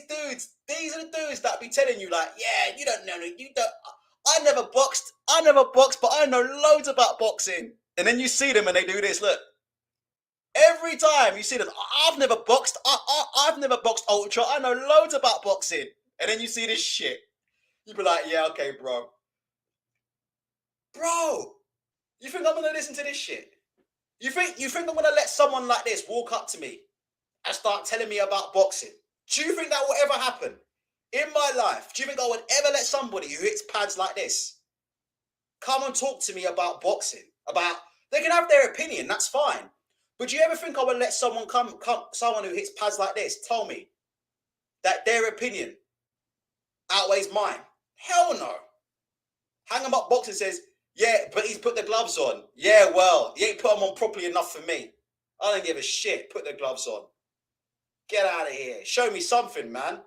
dudes, these are the dudes that be telling you like, yeah, you don't know, you don't. I never boxed, but I know loads about boxing. And then you see them and they do this, look. Every time you see them, I've never boxed, I've never boxed ultra, I know loads about boxing. And then you see this shit. You be like, yeah, okay, bro. Bro, you think I'm gonna listen to this shit? You think I'm gonna let someone like this walk up to me and start telling me about boxing? Do you think that will ever happen? In my life, do you think I would ever let somebody who hits pads like this come and talk to me about boxing? They can have their opinion, that's fine. But do you ever think I would let someone someone who hits pads like this tell me that their opinion outweighs mine? Hell no. Hang 'em Up Boxing says, yeah, but he's put the gloves on. Yeah, well, he ain't put them on properly enough for me. I don't give a shit. Put the gloves on. Get out of here. Show me something, man.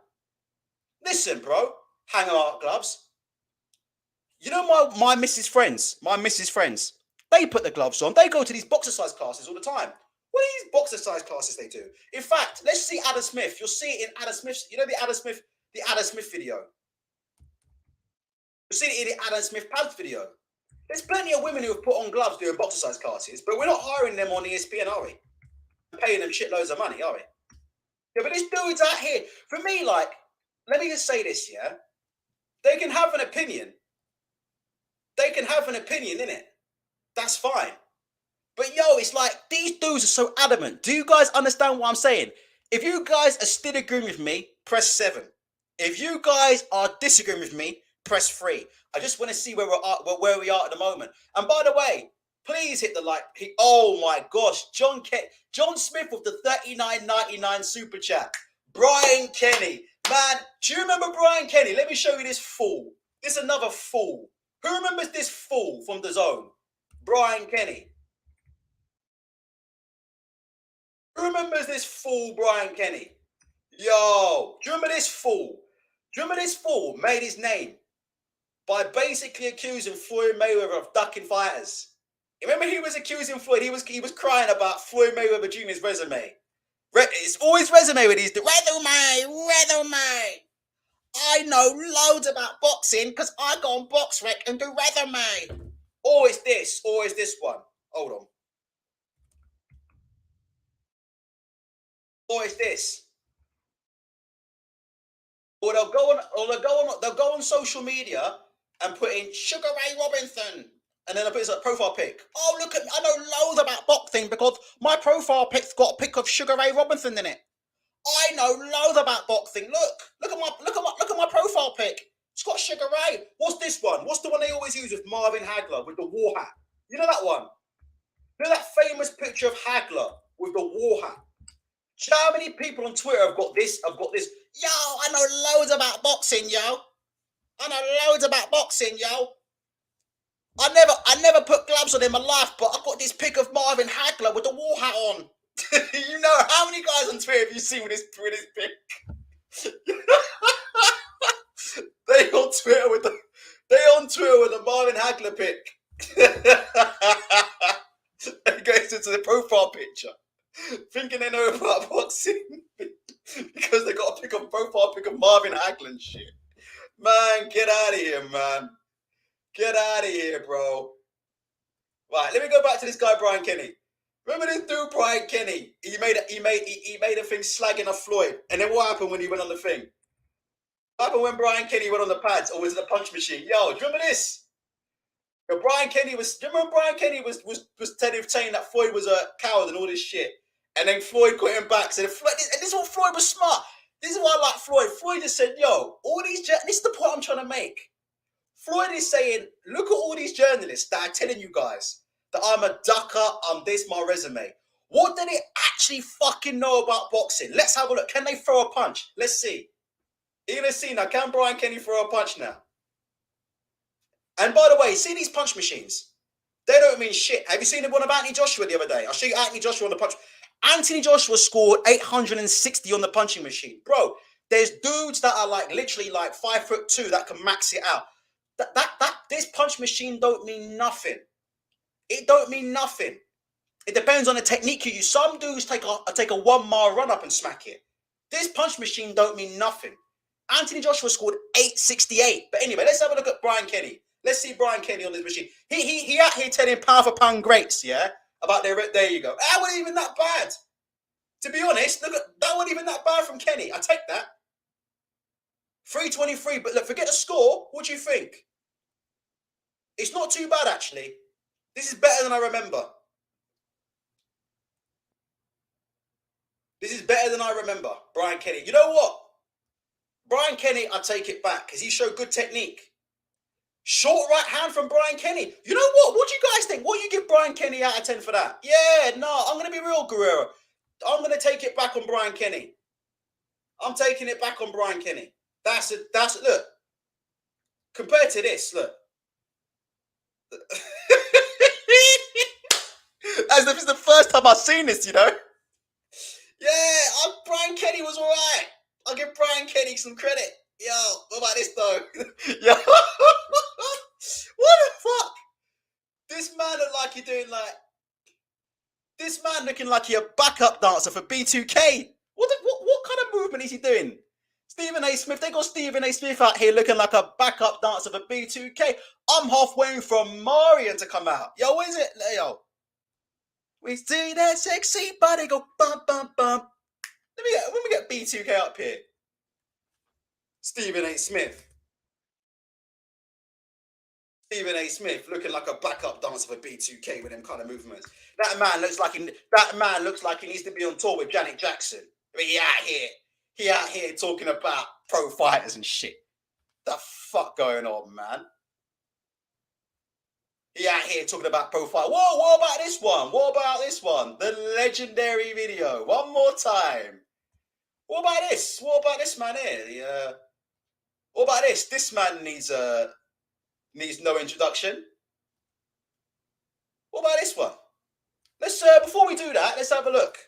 Listen, bro. Hang 'em Up gloves. You know my missus' friends, they put the gloves on. They go to these boxercise classes all the time. What are these boxercise classes they do? In fact, let's see Adam Smith. You'll see it in Adam Smith's, you know the Adam Smith video. You'll see it in the Adam Smith pads video. There's plenty of women who have put on gloves doing boxercise classes, but we're not hiring them on ESPN, are we? Paying them shitloads of money, are we? Yeah, but this dude's out here. For me, like, let me just say this, yeah? They can have an opinion. They can have an opinion, innit? That's fine. But yo, it's like, these dudes are so adamant. Do you guys understand what I'm saying? If you guys are still agreeing with me, press 7. If you guys are disagreeing with me, press 3. I just want to see where we are at the moment. And by the way, please hit the like. Oh my gosh, John Smith with the $39.99 super chat. Brian Kenny, man, do you remember Brian Kenny? Let me show you this fool. This is another fool. Who remembers this fool from the zone? Brian Kenny. Who remembers this fool, Brian Kenny? Yo, do you remember this fool? Do you remember this fool made his name by basically accusing Floyd Mayweather of ducking fighters? Remember he was accusing Floyd, he was crying about Floyd Mayweather Jr.'s resume. It's always resume with these, resume. I know loads about boxing because I go on BoxRec and do resume. Or it's this one. Hold on. Or it's this. Or they'll go on social media and put in Sugar Ray Robinson. And then I put his profile pic. Oh, look at me. I know loads about boxing because my profile pic's got a pic of Sugar Ray Robinson in it. I know loads about boxing. Look at my profile pic. It's got Sugar Ray. What's this one? What's the one they always use with Marvin Hagler with the war hat? You know that one? You know that famous picture of Hagler with the war hat? Do you know how many people on Twitter have got this? I've got this. Yo, I know loads about boxing, yo. I know loads about boxing, yo. I never put gloves on in my life, but I got this pic of Marvin Hagler with the war hat on. You know, how many guys on Twitter have you seen with this pic? They on Twitter with the Marvin Hagler pic. It goes into the profile picture, thinking they know about boxing because they got a profile pic of Marvin Hagler and shit. Man, get out of here, man. Get out of here, bro. Right, let me go back to this guy, Brian Kenny. Remember this dude, Brian Kenny? He made a thing slagging off Floyd. And then what happened when he went on the thing? What happened when Brian Kenny went on the pads or was it the punch machine? Yo, do you remember this? Yo, Brian Kenny was saying that Floyd was a coward and all this shit. And then Floyd cut him back. So this is what Floyd was smart. This is why I like Floyd. Floyd just said, yo, this is the point I'm trying to make. Floyd is saying, look at all these journalists that are telling you guys that I'm a ducker, I'm this, my resume. What do they actually fucking know about boxing? Let's have a look. Can they throw a punch? Let's see. You're going to see now. Can Brian Kenny throw a punch now? And by the way, see these punch machines? They don't mean shit. Have you seen the one of Anthony Joshua the other day? I'll show you Anthony Joshua on the punch. Anthony Joshua scored 860 on the punching machine. Bro, there's dudes that are like literally like 5'2" that can max it out. This punch machine don't mean nothing. It don't mean nothing. It depends on the technique you use. Some dudes take a 1 mile run up and smack it. This punch machine don't mean nothing. Anthony Joshua scored 868. But anyway, let's have a look at Brian Kenny. Let's see Brian Kenny on this machine. He out here telling pound for pound greats, yeah, about their. There you go. That wasn't even that bad. To be honest, look at that wasn't even that bad from Kenny. I take that. 323. But look, forget the score. What do you think? It's not too bad, actually. This is better than I remember. This is better than I remember, Brian Kenny. You know what? Brian Kenny, I take it back because he showed good technique. Short right hand from Brian Kenny. You know what? What do you guys think? What do you give Brian Kenny out of 10 for that? Yeah, no, I'm going to be real, Guerrero. I'm going to take it back on Brian Kenny. I'm taking it back on Brian Kenny. That's look. Compared to this, look. This is the first time I've seen this, you know. Yeah, Brian Kenny was all right. I'll give Brian Kenny some credit. Yo, what about this though? Yo, what the fuck? This man look like he doing like. This man looking like he a backup dancer for B2K. What kind of movement is he doing? Stephen A. Smith, they got Stephen A. Smith out here looking like a backup dancer for B2K. I'm half waiting for Marion to come out. Yo, what is it? Yo. We see that sexy body go bum bum bum. Let me get B2K up here. Stephen A. Smith. Stephen A. Smith looking like a backup dancer for B2K with them kind of movements. That man looks like he needs to be on tour with Janet Jackson. But he out here talking about pro fighters and shit. The fuck going on, man? He out here talking about pro fighters. Whoa, what about this one? What about this one? The legendary video. One more time. What about this? What about this man here? What about this? This man needs no introduction. What about this one? Let's before we do that, let's have a look.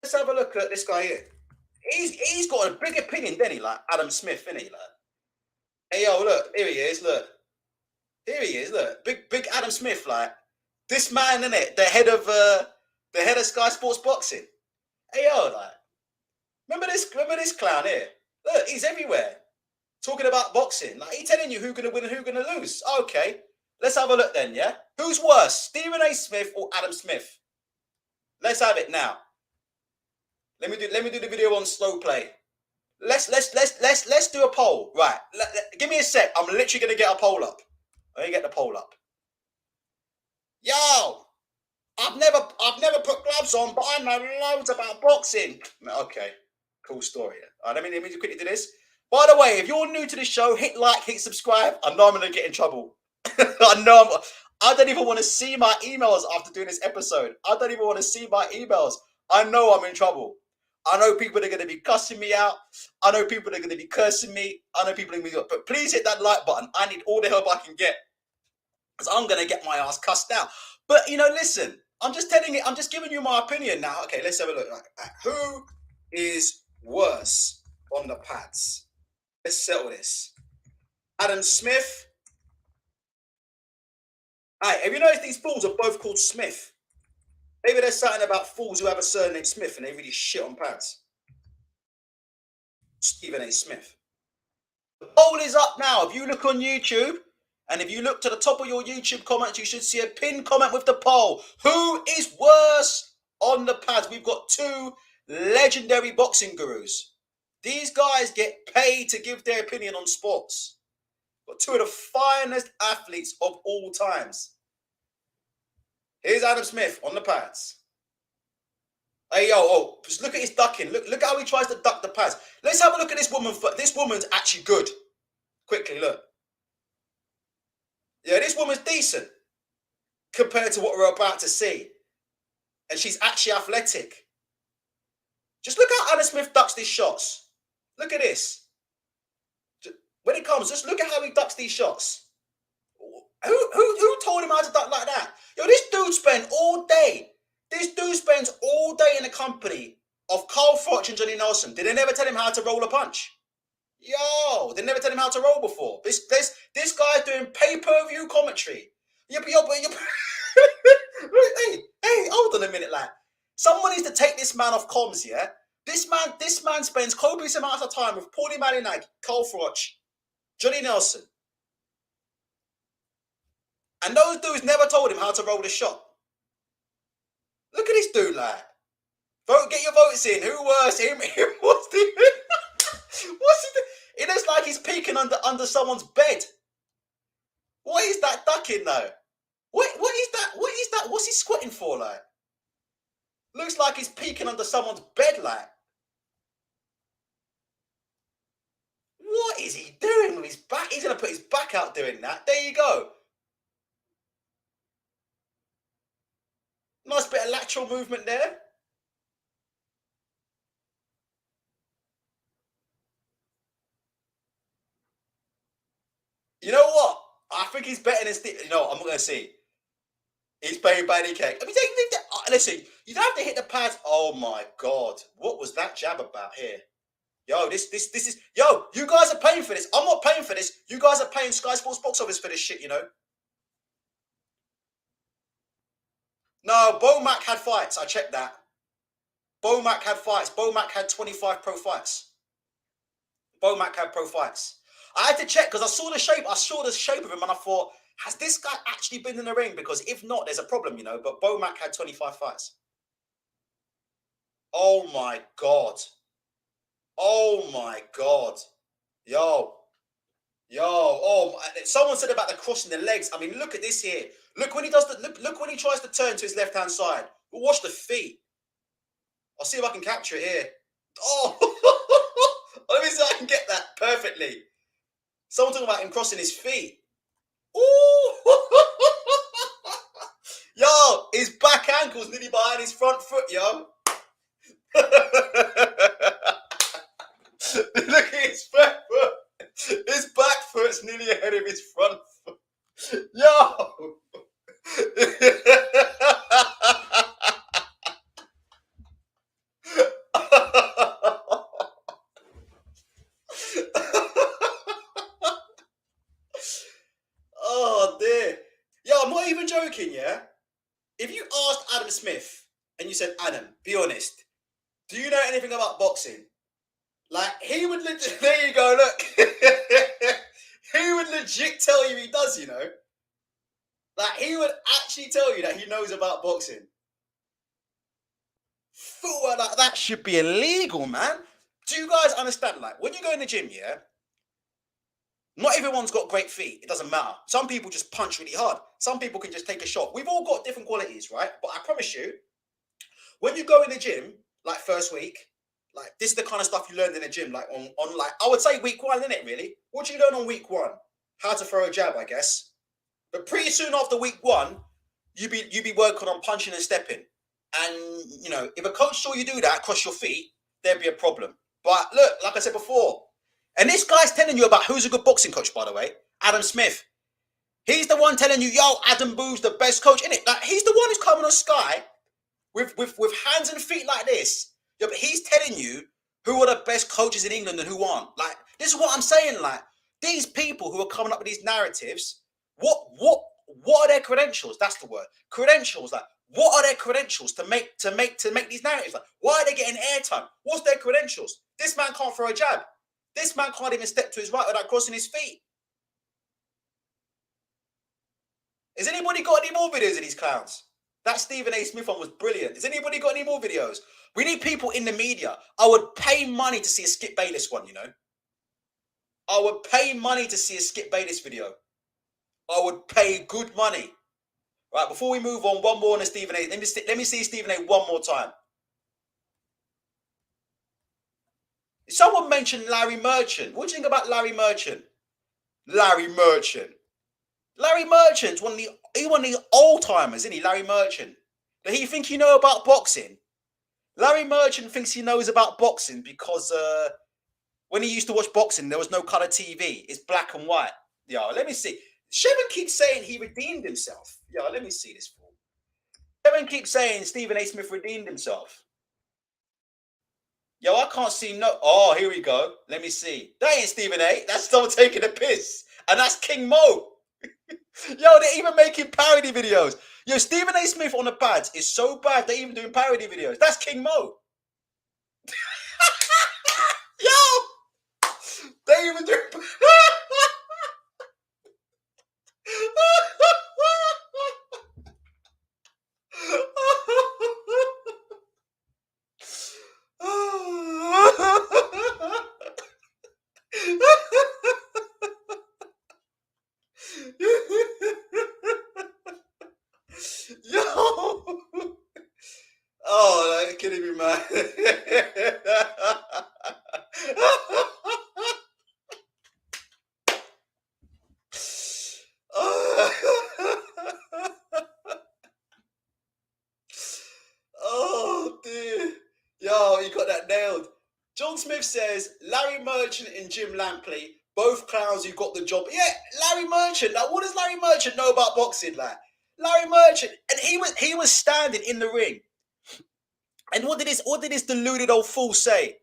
Let's have a look at this guy here. He's got a big opinion, doesn't he? Like Adam Smith, isn't he? Like, hey yo, look, here he is. Look, here he is. Look, big Adam Smith. Like this man, isn't it? The head of Sky Sports Boxing. Hey yo, like, remember this clown here? Look, he's everywhere, talking about boxing. Like he's telling you who's gonna win and who's gonna lose. Okay, let's have a look then. Yeah, who's worse, Stephen A. Smith or Adam Smith? Let's have it now. Let me do the video on slow play. Let's do a poll. Right. Give me a sec. I'm literally gonna get a poll up. Let me get the poll up. Yo, I've never put gloves on, but I know loads about boxing. Okay, Cool story. Let me just quickly do this. By the way, if you're new to the show, hit like, hit subscribe. I know I'm going to get in trouble. I don't even want to see my emails after doing this episode. I don't even want to see my emails. I know I'm in trouble. I know people are going to be cussing me out. I know people are going to be cursing me. I know people are going to be... But please hit that like button. I need all the help I can get. Because I'm going to get my ass cussed out. But, listen. I'm just telling you. I'm just giving you my opinion now. Okay, let's have a look. Who is worse on the pads? Let's settle this. Adam Smith. Hey, have you noticed these fools are both called Smith? Maybe there's something about fools who have a surname Smith and they really shit on pads. Stephen A. Smith. The poll is up now. If you look on YouTube, and if you look to the top of your YouTube comments, you should see a pinned comment with the poll. Who is worse on the pads? We've got two legendary boxing gurus. These guys get paid to give their opinion on sports. Got two of the finest athletes of all times. Here's Adam Smith on the pads. Hey, just look at his ducking. Look how he tries to duck the pads. Let's have a look at this woman. This woman's actually good. Quickly, look. Yeah, this woman's decent compared to what we're about to see. And she's actually athletic. Just look how Adam Smith ducks these shots. Look at this. When it comes, just look at how he ducks these shots. Who told him how to duck like that? Yo, this dude spent all day. This dude spends all day in the company of Carl Froch and Johnny Nelson. Did they never tell him how to roll a punch? Yo, they never tell him how to roll before. This guy's doing pay-per-view commentary. Hey, hold on a minute, lad. Someone needs to take this man off comms, yeah? This man spends copious amounts of time with Paulie Malignaggi, Carl Froch, Johnny Nelson. And those dudes never told him how to roll the shot. Look at this dude, lad. Get your votes in. Who worse? Him? What's he doing? It looks like he's peeking under someone's bed. What is that ducking though? What is that? What is that? What's he squatting for, like? Looks like he's peeking under someone's bed, like. What is he doing with his back? He's gonna put his back out doing that. There you go. Nice bit of lateral movement there. You know what? I think he's better than Steve. I'm not going to see. He's playing baby cake. I mean, listen, you don't have to hit the pads. Oh my God. What was that jab about here? Yo, this is... Yo, you guys are paying for this. I'm not paying for this. You guys are paying Sky Sports box office for this shit, No, Bomac had fights. I checked that. Bomac had fights. Bomac had 25 pro fights. Bomac had pro fights. I had to check because I saw the shape. I saw the shape of him and I thought, has this guy actually been in the ring? Because if not, there's a problem, But Bomac had 25 fights. Oh my God. Oh my God. Yo. Oh, someone said about the crossing the legs. I mean, look at this here. Look when he does look when he tries to turn to his left-hand side. Watch the feet. I'll see if I can capture it here. Oh, let me see if I can get that perfectly. Someone talking about him crossing his feet. Ooh. Yo, his back ankle's nearly behind his front foot, yo. Look at his back foot. His back foot's nearly ahead of his front foot. Yo. Oh dear. Yo, I'm not even joking, yeah? If you asked Adam Smith and you said, Adam, be honest, do you know anything about boxing? Like, he would legit, there you go, look. He would legit tell you he does, Like, he would actually tell you that he knows about boxing. Footwork like that should be illegal, man. Do you guys understand? Like, when you go in the gym, yeah, not everyone's got great feet. It doesn't matter. Some people just punch really hard. Some people can just take a shot. We've all got different qualities, right? But I promise you, when you go in the gym, like first week, Like, this is the kind of stuff you learned in the gym, like on like, I would say week 1, isn't it, really? What do you learn on week 1? How to throw a jab, I guess. But pretty soon after week 1, you be working on punching and stepping. And, you know, if a coach saw you do that across your feet, there'd be a problem. But look, like I said before, and this guy's telling you about who's a good boxing coach, by the way, Adam Smith. He's the one telling you, yo, Adam Boo's the best coach, innit? Like, he's the one who's coming on Sky with hands and feet like this. Yeah, but he's telling you who are the best coaches in England and who aren't. Like, this is what I'm saying. Like, these people who are coming up with these narratives, what are their credentials? That's the word. Credentials. Like, what are their credentials to make these narratives? Like, why are they getting airtime? What's their credentials? This man can't throw a jab. This man can't even step to his right without crossing his feet. Has anybody got any more videos of these clowns? That Stephen A. Smith one was brilliant. Has anybody got any more videos? We need people in the media. I would pay money to see a Skip Bayless one, you know. I would pay money to see a Skip Bayless video. I would pay good money. Right, before we move on, one more on the Stephen A. Let me see Stephen A. one more time. Someone mentioned Larry Merchant. What do you think about Larry Merchant? Larry Merchant's one of the old timers, isn't he? Larry Merchant. Does he think you know about boxing? Larry Merchant thinks he knows about boxing because when he used to watch boxing, there was no colour TV. It's black and white. Yeah, let me see. Shevin keeps saying he redeemed himself. Yeah, let me see this fool. Shevin keeps saying Stephen A. Smith redeemed himself. Yo, I can't see no. Oh, here we go. Let me see. That ain't Stephen A. That's someone taking a piss. And that's King Mo. Yo, they're even making parody videos. Yo, Stephen A. Smith on the pads is so bad they're even doing parody videos. That's King Mo. Yo! They even do. Yo! Oh, that's kidding me, man. Oh, dear. Yo, you got that nailed. John Smith says, Larry Merchant and Jim Lampley, both clowns who got the job. Yeah, Larry Merchant. Like, what does Larry Merchant know about boxing? Like, Larry Merchant, and he was standing in the ring. And what did this deluded old fool say?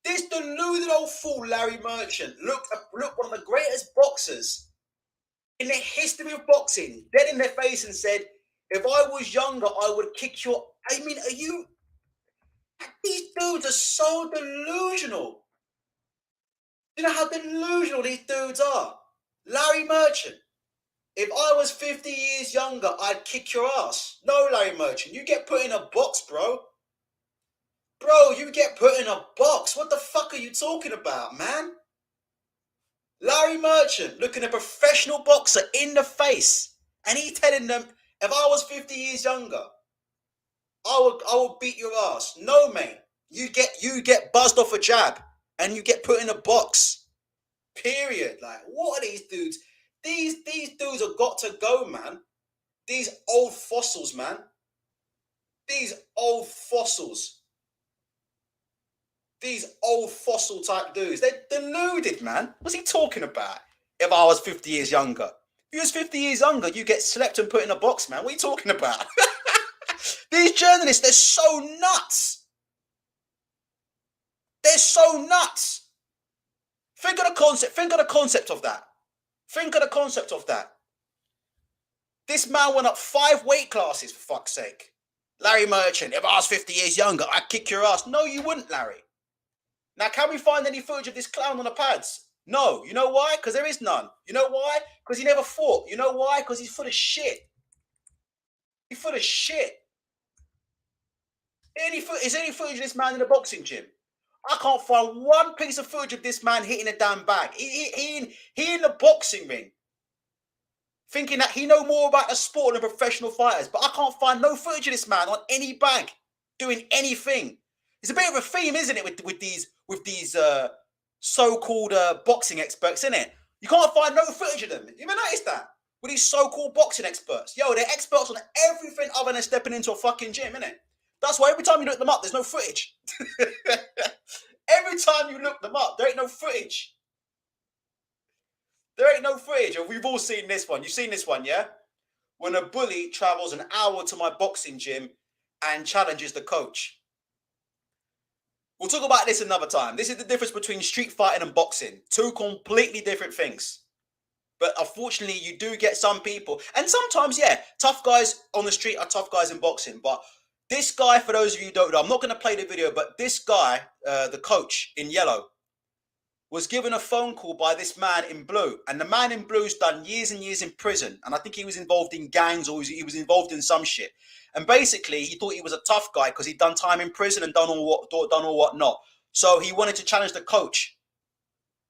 This deluded old fool, Larry Merchant, look, one of the greatest boxers in the history of boxing, dead in their face and said, if I was younger, I would kick your... I mean, are you... These dudes are so delusional. You know how delusional these dudes are? Larry Merchant, if I was 50 years younger, I'd kick your ass. No, Larry Merchant, you get put in a box, bro. Bro, you get put in a box. What the fuck are you talking about, man? Larry Merchant looking a professional boxer in the face, and he telling them, if I was 50 years younger, I would beat your ass. No, mate. You get buzzed off a jab, and you get put in a box. Period. Like, what are these dudes? These dudes have got to go, man. These old fossils, man. These old fossils. These old fossil type dudes. They're deluded, man. What's he talking about? If I was 50 years younger. If you was 50 years younger, you get slept and put in a box, man. What are you talking about? These journalists, they're so nuts. They're so nuts. Think of the concept. Think of the concept of that. Think of the concept of that. This man went up 5 weight classes, for fuck's sake. Larry Merchant, if I was 50 years younger, I'd kick your ass. No, you wouldn't, Larry. Now, can we find any footage of this clown on the pads? No. You know why? Because there is none. You know why? Because he never fought. You know why? Because he's full of shit. He's full of shit. Is there any footage of this man in the boxing gym? I can't find one piece of footage of this man hitting a damn bag. He in the boxing ring. Thinking that he know more about the sport than professional fighters. But I can't find no footage of this man on any bag doing anything. It's a bit of a theme, isn't it, with these so-called boxing experts, isn't it? You can't find no footage of them. You ever noticed that? With these so-called boxing experts. Yo, they're experts on everything other than stepping into a fucking gym, innit? That's why every time you look them up, there's no footage. Every time you look them up, there ain't no footage. There ain't no footage. And we've all seen this one. You've seen this one, yeah? When a bully travels an hour to my boxing gym and challenges the coach. We'll talk about this another time. This is the difference between street fighting and boxing. Two completely different things. But unfortunately, you do get some people. And sometimes, yeah, tough guys on the street are tough guys in boxing. But this guy, for those of you who don't know, I'm not going to play the video, but this guy, the coach in yellow, was given a phone call by this man in blue. And the man in blue's done years and years in prison. And I think he was involved in gangs or he was involved in some shit. And basically, he thought he was a tough guy because he'd done time in prison and done all what not. So he wanted to challenge the coach.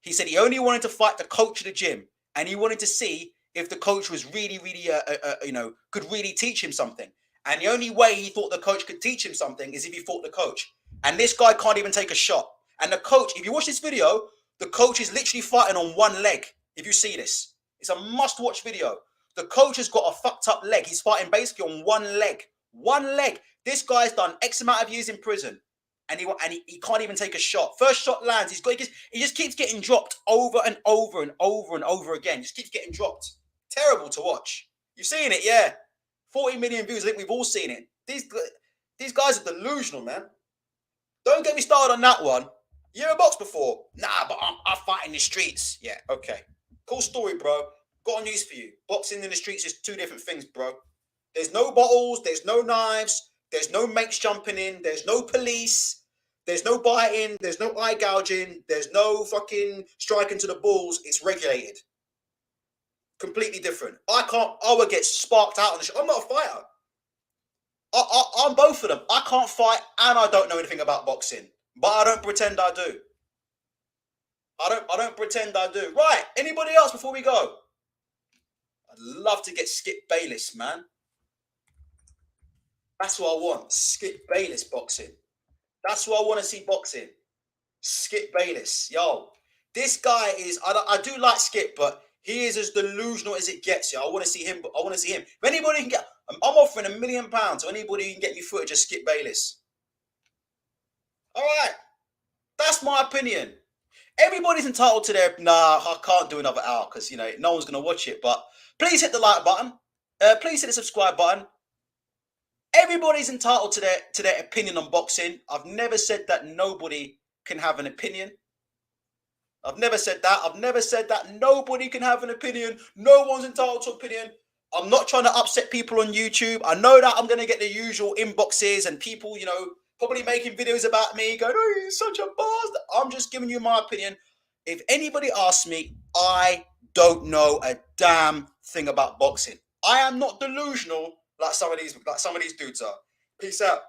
He said he only wanted to fight the coach of the gym. And he wanted to see if the coach was really, could really teach him something. And the only way he thought the coach could teach him something is if he fought the coach. And this guy can't even take a shot. And the coach, if you watch this video, the coach is literally fighting on one leg. If you see this, it's a must-watch video. The coach has got a fucked up leg. He's fighting basically on one leg. One leg. This guy's done X amount of years in prison. And he can't even take a shot. First shot lands. He just keeps getting dropped over and over and over and over again. Just keeps getting dropped. Terrible to watch. You've seen it, yeah. 40 million views. I think we've all seen it. These guys are delusional, man. Don't get me started on that one. You ever boxed before? Nah, but I fight in the streets. Yeah, okay. Cool story, bro. Got news for you. Boxing in the streets is two different things, bro. There's no bottles. There's no knives. There's no mates jumping in. There's no police. There's no biting. There's no eye gouging. There's no fucking striking to the balls. It's regulated. Completely different. I would get sparked out on the show. I'm not a fighter. I'm both of them. I can't fight and I don't know anything about boxing. But I don't pretend I do. I don't pretend I do. Right. Anybody else before we go? I'd love to get Skip Bayless, man. That's what I want. Skip Bayless boxing. That's what I want to see boxing. Skip Bayless. Yo. This guy is... I do like Skip, but he is as delusional as it gets. Yo. I want to see him. If anybody can get... I'm offering £1 million to anybody who can get me footage of Skip Bayless. All right. That's my opinion. Everybody's entitled to their... Nah, I can't do another hour because, no one's going to watch it. But please hit the like button. Please hit the subscribe button. Everybody's entitled to their opinion on boxing. I've never said that nobody can have an opinion. I've never said that. I've never said that nobody can have an opinion. No one's entitled to opinion. I'm not trying to upset people on YouTube. I know that I'm going to get the usual inboxes and people, probably making videos about me going, oh, you're such a bastard. I'm just giving you my opinion. If anybody asks me, I don't know a damn thing about boxing. I am not delusional like some of these dudes are. Peace out.